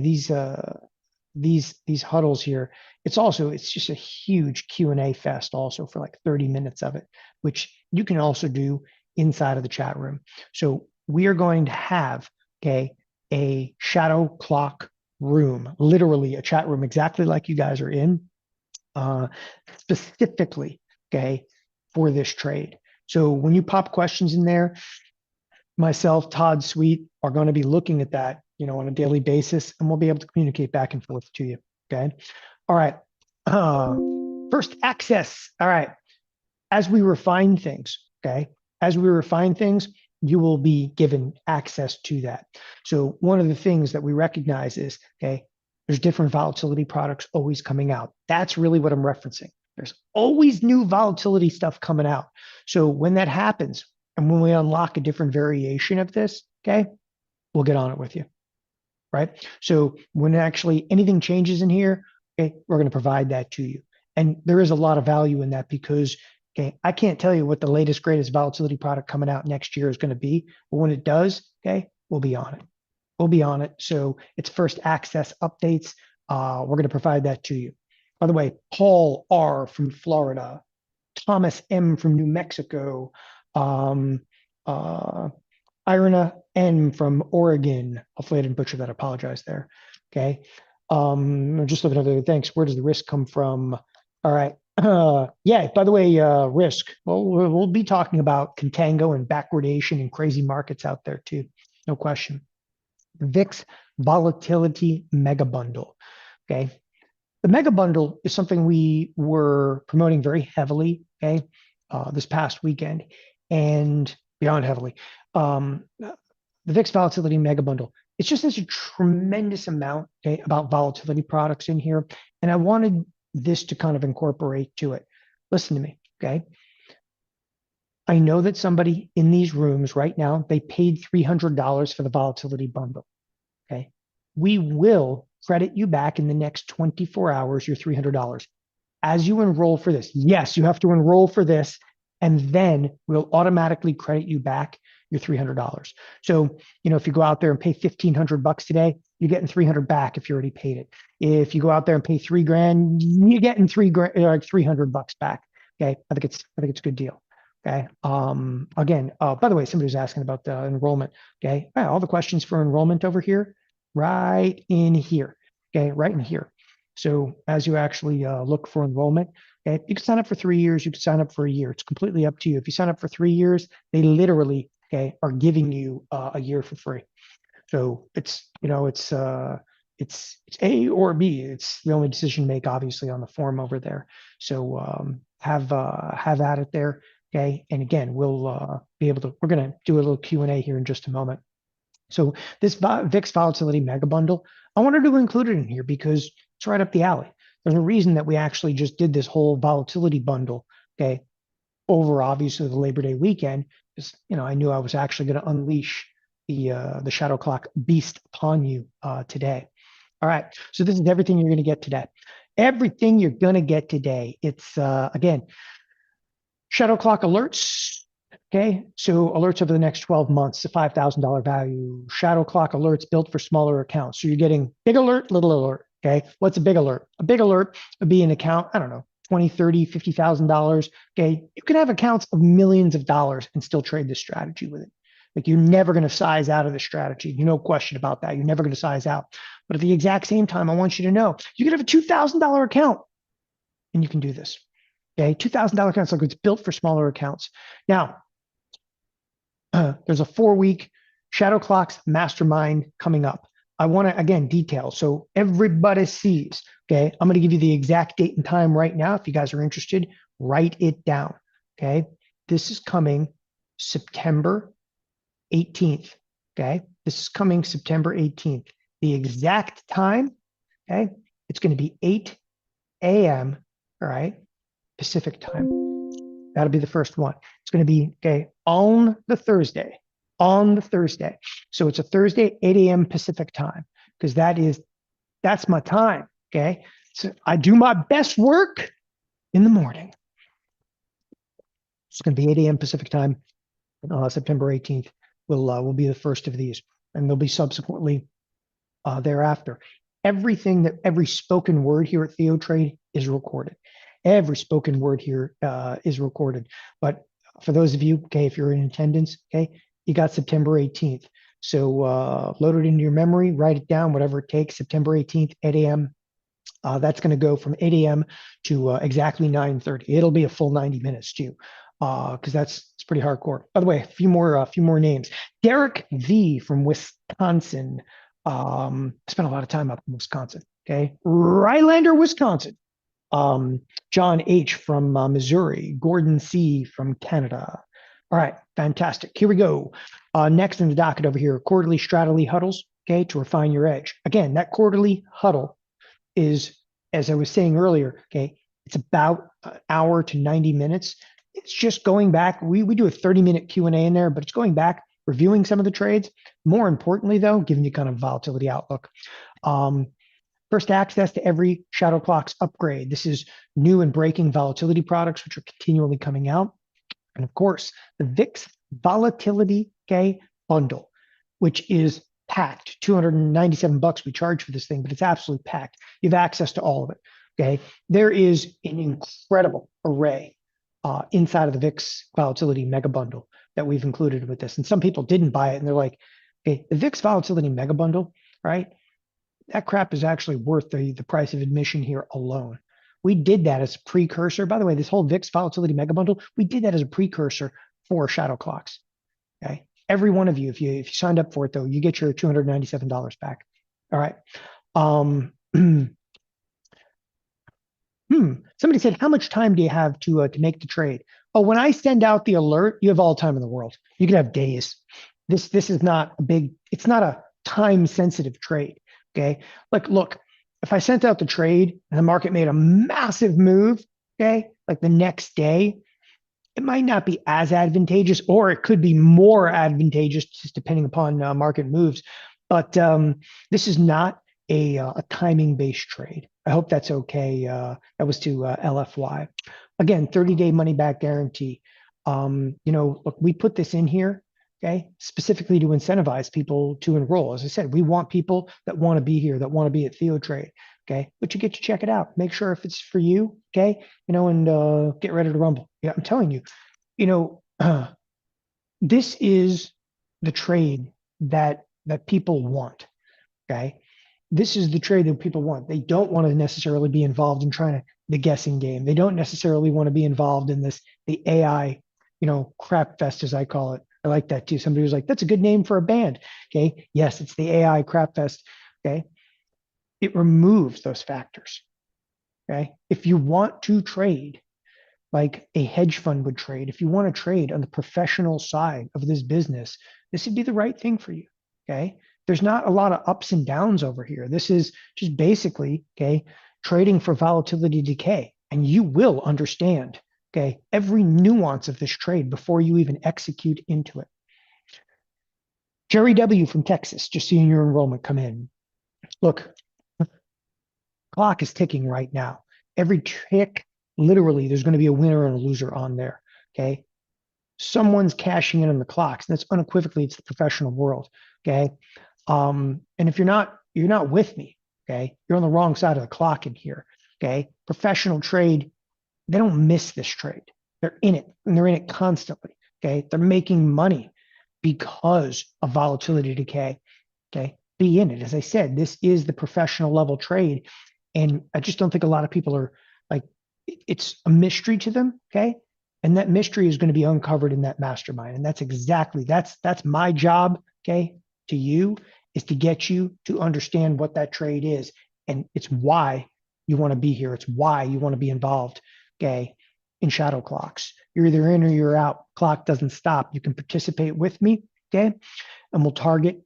these huddles here, it's just a huge Q&A fest also for like 30 minutes of it, which you can also do inside of the chat room. So we are going to have, okay, a shadow clock room, literally a chat room exactly like you guys are in, specifically, okay, for this trade. So when you pop questions in there, myself, Todd Sweet are going to be looking at that, on a daily basis, and we'll be able to communicate back and forth to you. Okay. All right. First access. All right. As we refine things, okay, you will be given access to that. So one of the things that we recognize is, okay, there's different volatility products always coming out. That's really what I'm referencing. There's always new volatility stuff coming out. So when that happens, and when we unlock a different variation of this, okay, we'll get on it with you, right? So when actually anything changes in here, okay, we're going to provide that to you. And there is a lot of value in that because, okay, I can't tell you what the latest, greatest volatility product coming out next year is going to be, but when it does, okay, we'll be on it. We'll be on it. So it's first access updates. We're going to provide that to you. By the way, Paul R. from Florida, Thomas M. from New Mexico, Irina N. from Oregon. Hopefully I didn't butcher that. I apologize there. Okay. I'm just looking at other things. Where does the risk come from? All right. Yeah, by the way, risk. Well, we'll be talking about contango and backwardation and crazy markets out there too. No question. The VIX Volatility Mega Bundle. Okay. The Mega Bundle is something we were promoting very heavily, okay, this past weekend, and beyond heavily. The VIX Volatility Mega Bundle. It's just there's a tremendous amount, okay, about volatility products in here, and I wanted this to kind of incorporate to it. Listen to me, okay? I know that somebody in these rooms right now, they paid $300 for the volatility bundle, okay? We will credit you back in the next 24 hours your $300 as you enroll for this. Yes, you have to enroll for this, and then we'll automatically credit you back your $300. So, if you go out there and pay 1,500 bucks today, you're getting 300 back if you already paid it. If you go out there and pay 3 grand, you're getting 3 grand, like 300 bucks back. Okay. I think it's a good deal. Okay. Again, by the way, somebody was asking about the enrollment. Okay. All the questions for enrollment over here, right in here. Okay. Right in here. So as you actually look for enrollment, okay, you can sign up for 3 years. You can sign up for a year. It's completely up to you. If you sign up for 3 years, they literally, okay, are giving you a year for free. So it's A or B. It's the only decision to make, obviously, on the form over there. So have at it there. Okay. And again, we'll be able to, we're going to do a little Q&A here in just a moment. So this VIX volatility mega bundle, I wanted to include it in here because it's right up the alley. There's a reason that we actually just did this whole volatility bundle, okay, over obviously the Labor Day weekend, because I knew I was actually going to unleash the shadow clock beast upon you today. All right, so this is everything you're going to get today. Everything you're going to get today. It's again, shadow clock alerts. Okay, so alerts over the next 12 months, a $5,000 value. Shadow clock alerts built for smaller accounts. So you're getting big alert, little alert. Okay, what's a big alert? A big alert would be an account, I don't know, 20, 30, $50,000. Okay, you can have accounts of millions of dollars and still trade this strategy with it. Like you're never going to size out of the strategy. No question about that. You're never going to size out. But at the exact same time, I want you to know you can have a $2,000 account and you can do this. Okay, $2,000 accounts, like it's built for smaller accounts. Now, there's a 4-week Shadow Clocks Mastermind coming up. I want to, again, detail so everybody sees. Okay, I'm going to give you the exact date and time right now. If you guys are interested, write it down. Okay, this is coming September 18th. Okay, this is coming September 18th. The exact time, okay, it's going to be 8 a.m. All right, Pacific time. That'll be the first one. It's going to be, okay, on the Thursday. So it's a Thursday, 8 a.m. Pacific time, because that's my time. Okay. So I do my best work in the morning. It's going to be 8 a.m. Pacific time. September 18th will be the first of these, and there'll be subsequently thereafter. Every spoken word here at TheoTrade is recorded. Every spoken word here is recorded. But for those of you, okay, if you're in attendance, okay, you got September 18th. So load it into your memory, write it down, whatever it takes. September 18th, 8 a.m. That's going to go from 8 a.m. to exactly 9:30. It'll be a full 90 minutes too, because it's pretty hardcore. By the way, a few more names. Derek V from Wisconsin. Spent a lot of time up in Wisconsin. Okay, Rylander, Wisconsin. John H. from Missouri, Gordon C. from Canada. All right, fantastic. Here we go. Next in the docket over here, quarterly Stratily huddles, okay, to refine your edge. Again, that quarterly huddle is, as I was saying earlier, okay, it's about an hour to 90 minutes. It's just going back. We do a 30-minute Q&A in there, but it's going back, reviewing some of the trades. More importantly, though, giving you kind of volatility outlook. First access to every Shadow Clocks upgrade. This is new and breaking volatility products, which are continually coming out. And of course, the VIX Volatility bundle, which is packed. 297 bucks we charge for this thing, but it's absolutely packed. You have access to all of it. Okay, there is an incredible array inside of the VIX Volatility Mega Bundle that we've included with this. And some people didn't buy it, and they're like, "Okay, the VIX Volatility Mega Bundle, right? That crap is actually worth the price of admission here alone." We did that as a precursor. By the way, this whole VIX Volatility Mega Bundle, we did that as a precursor for Shadow Clocks. Okay, every one of you, if you signed up for it though, you get your $297 back. All right. Somebody said, how much time do you have to make the trade? Oh, when I send out the alert, you have all time in the world. You can have days. This is not a big. It's not a time sensitive trade. Okay, like look, if I sent out the trade and the market made a massive move, okay, like the next day, it might not be as advantageous, or it could be more advantageous, just depending upon market moves. But this is not a timing-based trade. I hope that's okay. That was to LFY. Again, 30-day money-back guarantee. Look, we put this in here okay, specifically to incentivize people to enroll. As I said, we want people that want to be here, that want to be at TheoTrade, okay, but you get to check it out. Make sure if it's for you, okay, and get ready to rumble. Yeah, I'm telling you, you know, this is the trade that people want, okay? This is the trade that people want. They don't want to necessarily be involved in trying to the guessing game. They don't necessarily want to be involved in the AI, crap fest, as I call it. I like that too. Somebody was like, that's a good name for a band. Okay. Yes, it's the AI crap fest. Okay. It removes those factors. Okay. If you want to trade like a hedge fund would trade, if you want to trade on the professional side of this business, this would be the right thing for you. Okay. There's not a lot of ups and downs over here. This is just basically, okay, trading for volatility decay. And you will understand, okay, every nuance of this trade before you even execute into it. Jerry W. from Texas, just seeing your enrollment come in. Look, clock is ticking right now. Every tick, literally, there's going to be a winner and a loser on there. Okay. Someone's cashing in on the clocks. And that's unequivocally, it's the professional world. Okay. And if you're not with me, okay, you're on the wrong side of the clock in here. Okay. Professional trade, they don't miss this trade. They're in it and they're in it constantly. Okay. They're making money because of volatility decay. Okay. Be in it. As I said, this is the professional level trade. And I just don't think a lot of people are like, it's a mystery to them. Okay. And that mystery is going to be uncovered in that mastermind. And that's my job. Okay. To you is to get you to understand what that trade is. And it's why you want to be here. It's why you want to be involved. Okay. In shadow clocks. You're either in or you're out. Clock doesn't stop. You can participate with me. Okay. And we'll target.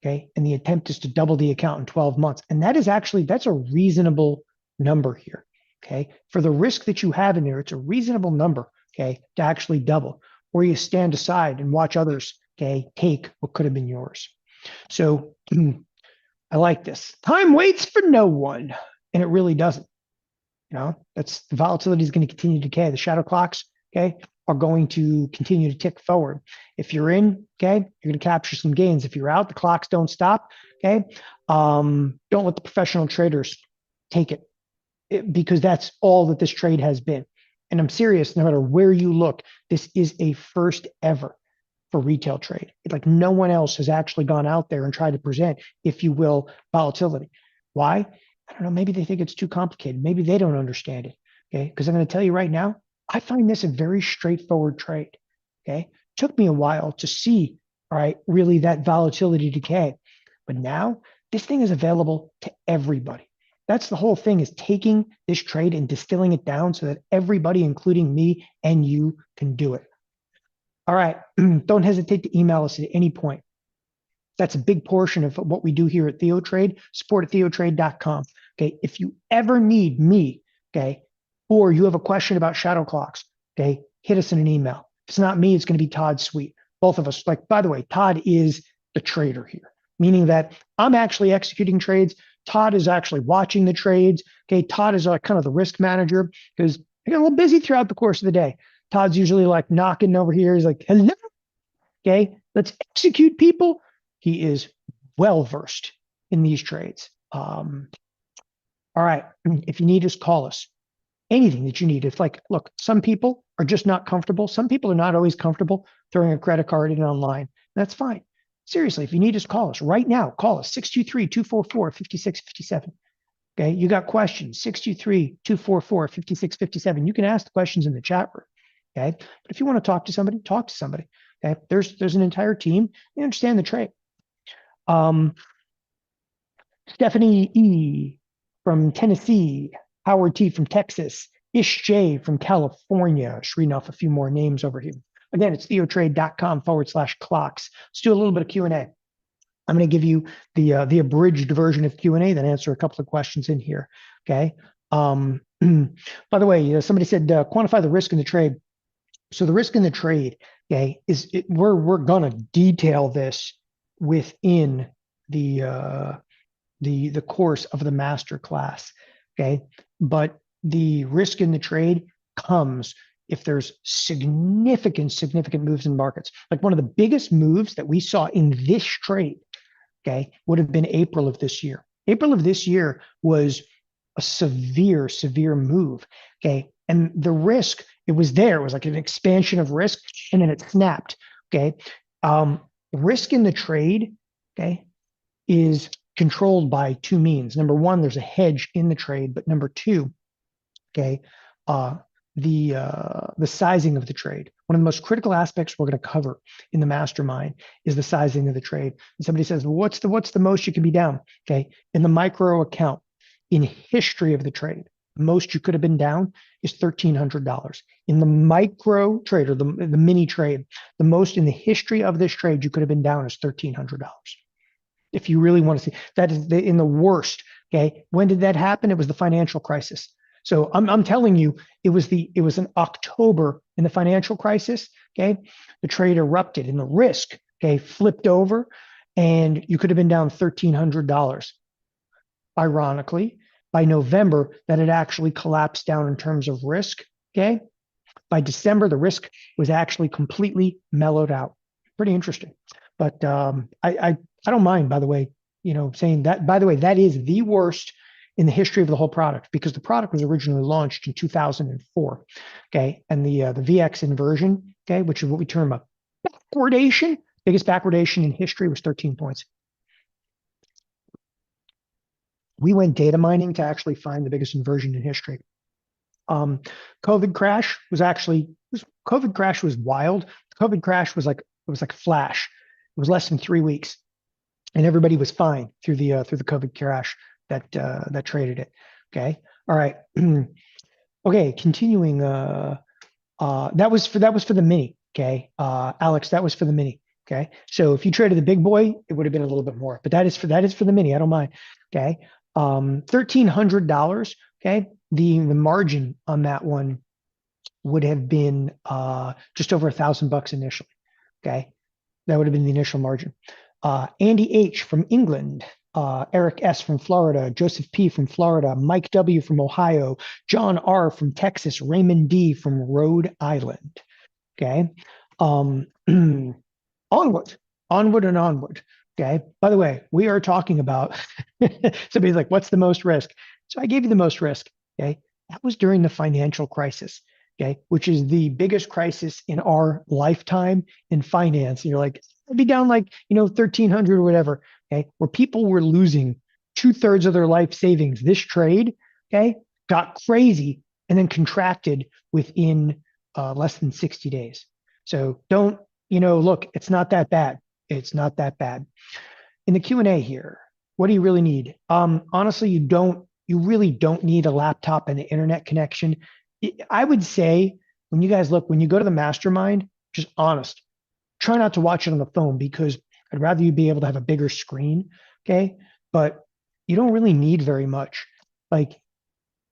Okay. And the attempt is to double the account in 12 months. And that's a reasonable number here. Okay. For the risk that you have in there, it's a reasonable number. Okay. To actually double, or you stand aside and watch others, okay, take what could have been yours. So I like this. Time waits for no one. And it really doesn't. That's the volatility is going to continue to decay. The shadow clocks, okay, are going to continue to tick forward. If you're in, okay, you're going to capture some gains. If you're out, the clocks don't stop. Okay. Don't let the professional traders take it, because that's all that this trade has been. And I'm serious, no matter where you look, this is a first ever for retail trade. Like no one else has actually gone out there and tried to present, if you will, volatility. Why? I don't know. Maybe they think it's too complicated. Maybe they don't understand it. Okay. Because I'm going to tell you right now, I find this a very straightforward trade. Okay. Took me a while to see, all right, really that volatility decay. But now this thing is available to everybody. That's the whole thing, is taking this trade and distilling it down so that everybody, including me and you, can do it. All right. Don't hesitate to email us at any point. That's a big portion of what we do here at TheoTrade, support at theotrade.com. Okay. If you ever need me, okay, or you have a question about shadow clocks, okay, hit us in an email. If it's not me, it's going to be Todd Sweet. Both of us. Like, by the way, Todd is the trader here, meaning that I'm actually executing trades. Todd is actually watching the trades. Okay. Todd is like kind of the risk manager, because I get a little busy throughout the course of the day. Todd's usually like knocking over here. He's like, hello. Okay. Let's execute, people. He is well versed in these trades. All right. If you need us, call us. Anything that you need. It's like, look, some people are just not comfortable. Some people are not always comfortable throwing a credit card in online. That's fine. Seriously, if you need us, call us right now. Call us 623-244-5657. Okay. You got questions, 623-244-5657. You can ask the questions in the chat room. Okay. But if you want to talk to somebody, talk to somebody. Okay. There's an entire team. They understand the trade. Stephanie E. from Tennessee, Howard T. from Texas, Ish J. from California. Just reading off a few more names over here. Again, it's theotrade.com/clocks. Let's do a little bit of Q&A. I'm going to give you the abridged version of Q&A, then answer a couple of questions in here. Okay. By the way, somebody said quantify the risk in the trade. So the risk in the trade, okay, we're going to detail this within the course of the master class. Okay. But the risk in the trade comes if there's significant moves in markets. Like one of the biggest moves that we saw in this trade, okay, would have been April of this year. April of this year was a severe move, okay? And the risk, it was there. It was like an expansion of risk, and then it snapped, okay? Risk in the trade, okay, is controlled by two means. Number one, there's a hedge in the trade, but number two, okay, the sizing of the trade. One of the most critical aspects we're going to cover in the mastermind is the sizing of the trade. And somebody says, well, what's the most you can be down? Okay, in the micro account, in history of the trade, the most you could have been down is $1,300. In the micro trade or the mini trade, the most in the history of this trade you could have been down is $1,300. If you really want to see that is in the worst. Okay, when did that happen? It was the financial crisis. So I'm telling you, it was in October in the financial crisis. Okay, the trade erupted and the risk, okay, flipped over, and you could have been down $1,300. Ironically, by November, that had actually collapsed down in terms of risk. Okay, by December, the risk was actually completely mellowed out. Pretty interesting. But I don't mind, by the way, saying that. By the way, that is the worst in the history of the whole product, because the product was originally launched in 2004. Okay, and the VX inversion, okay, which is what we term a backwardation, biggest backwardation in history, was 13 points. We went data mining to actually find the biggest inversion in history. COVID crash was wild. COVID crash was like flash. It was less than 3 weeks, and everybody was fine through the COVID crash that traded it. Okay, all right. Okay, continuing. That was for the mini. Okay, Alex, that was for the mini. Okay, so if you traded the big boy, it would have been a little bit more, but that is for the mini. I don't mind. Okay, $1,300. Okay, the margin on that one would have been just over $1,000 initially. Okay, that would have been the initial margin. Andy H from England, Eric S from Florida, Joseph P from Florida, Mike W from Ohio, John R from Texas, Raymond D from Rhode Island. Okay, onward and onward. Okay. By the way, we are talking about somebody's like, what's the most risk? So I gave you the most risk. Okay. That was during the financial crisis. Okay. Which is the biggest crisis in our lifetime in finance. And you're like, I'd be down like, 1,300 or whatever. Okay. Where people were losing 2/3 of their life savings. This trade, okay, got crazy and then contracted within less than 60 days. So don't, look, it's not that bad. It's not that bad. In the Q&A here, what do you really need? Honestly, you really don't need a laptop and an internet connection. I would say when you go to the mastermind, just honest, try not to watch it on the phone, because I'd rather you be able to have a bigger screen. Okay. But you don't really need very much. Like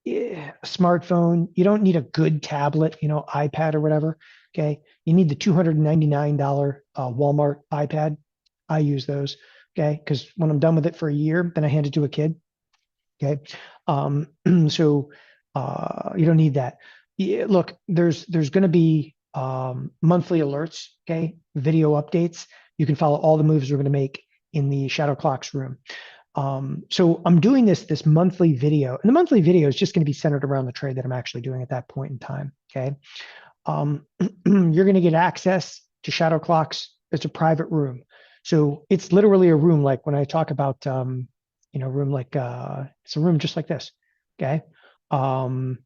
a smartphone, you don't need a good tablet, iPad or whatever. Okay. You need the $299 Walmart iPad. I use those. Okay. Because when I'm done with it for a year, then I hand it to a kid. Okay. So you don't need that. Yeah, look, there's going to be monthly alerts. Okay. Video updates. You can follow all the moves we're going to make in the Shadow Clocks room. So I'm doing this monthly video, and the monthly video is just going to be centered around the trade that I'm actually doing at that point in time. Okay. You're going to get access to Shadow Clocks. It's a private room. So it's literally a room. Like when I talk about, room like, it's a room just like this. Okay. I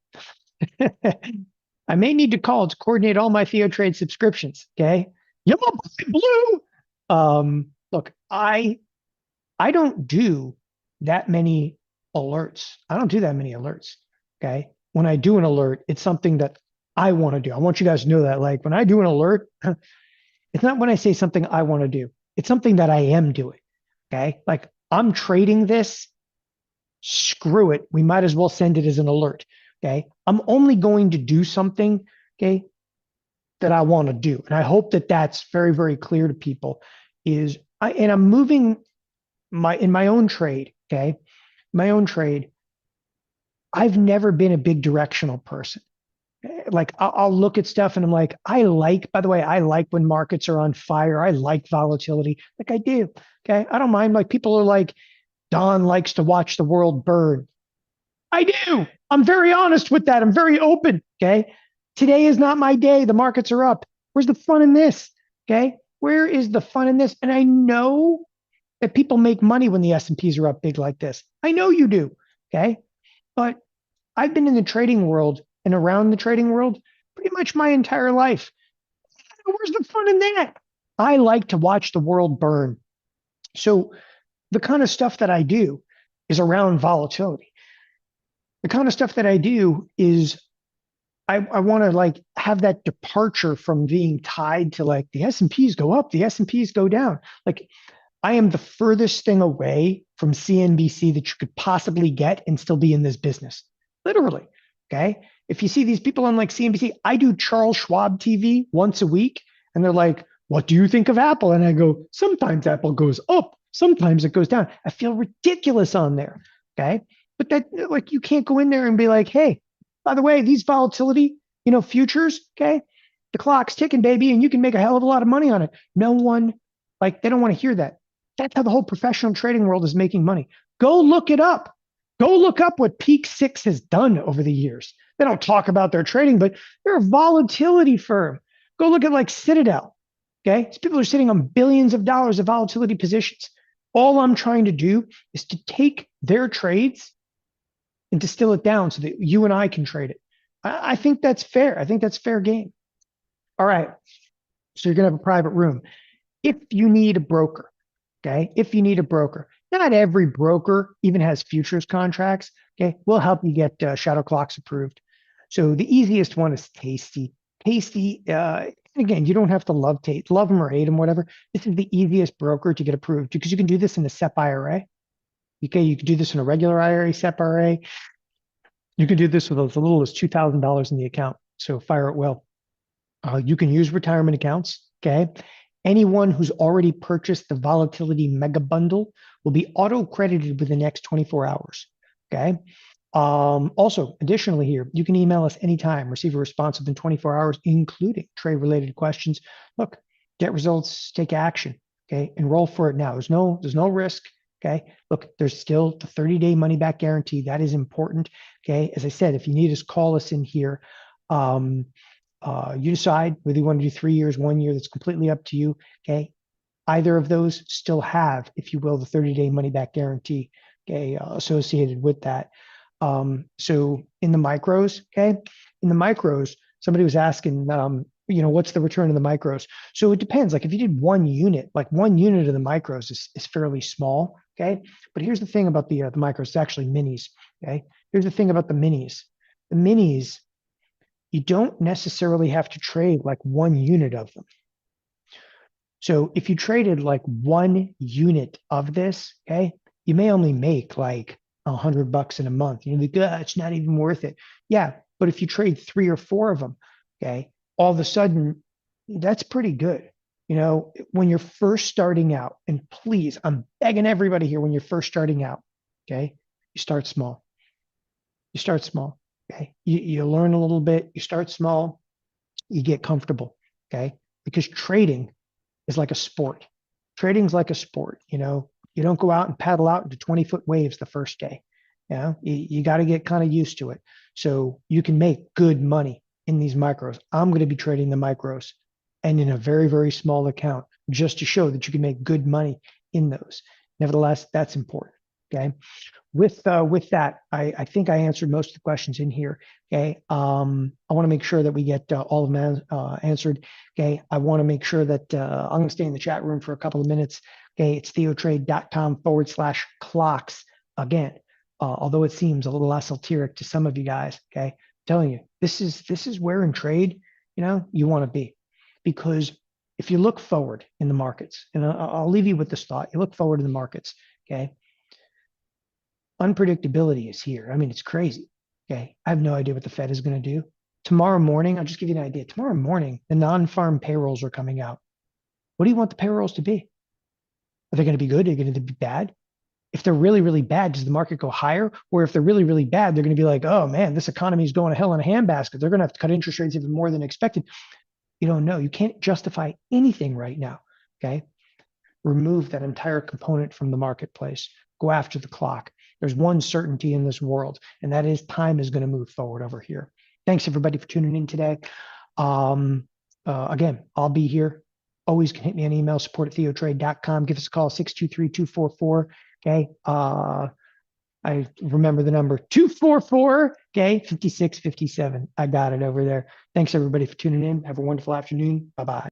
may need to call to coordinate all my TheoTrade subscriptions. Okay. Yeah, blue. Look, I don't do that many alerts. I don't do that many alerts. Okay. When I do an alert, it's something that I want to do. I want you guys to know that. Like when I do an alert, it's not when I say something I want to do. It's something that I am doing. Okay. Like I'm trading this. Screw it. We might as well send it as an alert. Okay. I'm only going to do something, okay, that I want to do. And I hope that that's very, very clear to people and I'm moving in my own trade. Okay. My own trade. I've never been a big directional person. like I'll look at stuff and I'm like, by the way, I like when markets are on fire. I like volatility. Like I do. Okay. I don't mind. Like people are like, Don likes to watch the world burn. I do. I'm very honest with that. I'm very open. Okay. Today is not my day. The markets are up. Where's the fun in this? Okay. Where is the fun in this? And I know that people make money when the S&Ps are up big like this. I know you do. Okay. But I've been in the trading world and around the trading world pretty much my entire life. Where's the fun in that? I like to watch the world burn. So the kind of stuff that I do is around volatility. The kind of stuff that I do is I want to like have that departure from being tied to like the S&Ps go up, the S&Ps go down. Like I am the furthest thing away from CNBC that you could possibly get and still be in this business. Literally. Okay. If you see these people on like CNBC, I do Charles Schwab TV once a week, and they're like, what do you think of Apple? And I go, sometimes Apple goes up, sometimes it goes down. I feel ridiculous on there. Okay. But that, like, you can't go in there and be like, hey, by the way, these volatility, futures, okay, the clock's ticking, baby, and you can make a hell of a lot of money on it. No one, like, they don't want to hear that. That's how the whole professional trading world is making money. Go look it up. Go look up what Peak Six has done over the years. They don't talk about their trading, but they're a volatility firm. Go look at like Citadel. Okay. These people are sitting on billions of dollars of volatility positions. All I'm trying to do is to take their trades and distill it down so that you and I can trade it. I think that's fair. I think that's fair game. All right. So you're going to have a private room. If you need a broker, okay, if you need a broker, not every broker even has futures contracts. Okay, we'll help you get shadow clocks approved. So the easiest one is Tasty. Tasty, again, you don't have to love them or hate them, whatever. This is the easiest broker to get approved because you can do this in a SEP IRA. Okay, you can do this in a regular IRA, SEP IRA. You can do this with as little as $2,000 in the account. So fire it well. You can use retirement accounts. Okay. Anyone who's already purchased the volatility mega bundle will be auto credited within the next 24 hours. Okay. Also, additionally, here, you can email us anytime, receive a response within 24 hours, including trade related questions. Look, get results, take action. Okay. Enroll for it now. There's no risk. Okay. Look, there's still the 30-day money back guarantee. That is important. Okay. As I said, if you need us, call us in here. You decide whether you want to do 3 years, 1 year. That's completely up to you. Okay. Either of those still have, if you will, the 30-day money back guarantee, okay, associated with that. So in the micros, okay, somebody was asking, what's the return of the micros? So it depends. Like if you did 1 unit, like 1 unit of the micros is fairly small. Okay. But here's the thing about the micros, it's actually minis. Okay. Here's the thing about the minis. The minis, you don't necessarily have to trade like 1 unit of them. So if you traded like 1 unit of this, okay, you may only make like $100 in a month. You're like, it's not even worth it. Yeah, but if you trade 3 or 4 of them, okay, all of a sudden, that's pretty good. When you're first starting out, and please, I'm begging everybody here, when you're first starting out, okay, you start small. You start small. Okay. You learn a little bit, you start small, you get comfortable. Okay. Because trading is like a sport. Trading's like a sport. You don't go out and paddle out into 20-foot waves the first day. You got to get kind of used to it. So you can make good money in these micros. I'm going to be trading the micros and in a very, very small account just to show that you can make good money in those. Nevertheless, that's important. Okay. With that, I think I answered most of the questions in here. Okay. I want to make sure that we get all of them answered. Okay. I want to make sure that I'm going to stay in the chat room for a couple of minutes. Okay. It's theotrade.com/clocks. Again, although it seems a little esoteric to some of you guys, okay, I'm telling you, this is where in trade, you want to be. Because if you look forward in the markets, and I'll leave you with this thought, you look forward in the markets, okay, unpredictability is here. I mean, it's crazy. Okay. I have no idea what the Fed is going to do. Tomorrow morning, I'll just give you an idea. Tomorrow morning, the non-farm payrolls are coming out. What do you want the payrolls to be? Are they going to be good? Are they going to be bad? If they're really, really bad, does the market go higher? Or if they're really, really bad, they're going to be like, oh man, this economy is going to hell in a handbasket. They're going to have to cut interest rates even more than expected. You don't know. You can't justify anything right now. Okay. Remove that entire component from the marketplace. Go after the clock. There's one certainty in this world, and that is time is going to move forward over here. Thanks everybody for tuning in today. Again, I'll be here. Always can hit me on email, support@theotrade.com. Give us a call, 623-244. Okay. I remember the number 244, okay, 5657. I got it over there. Thanks everybody for tuning in. Have a wonderful afternoon. Bye-bye.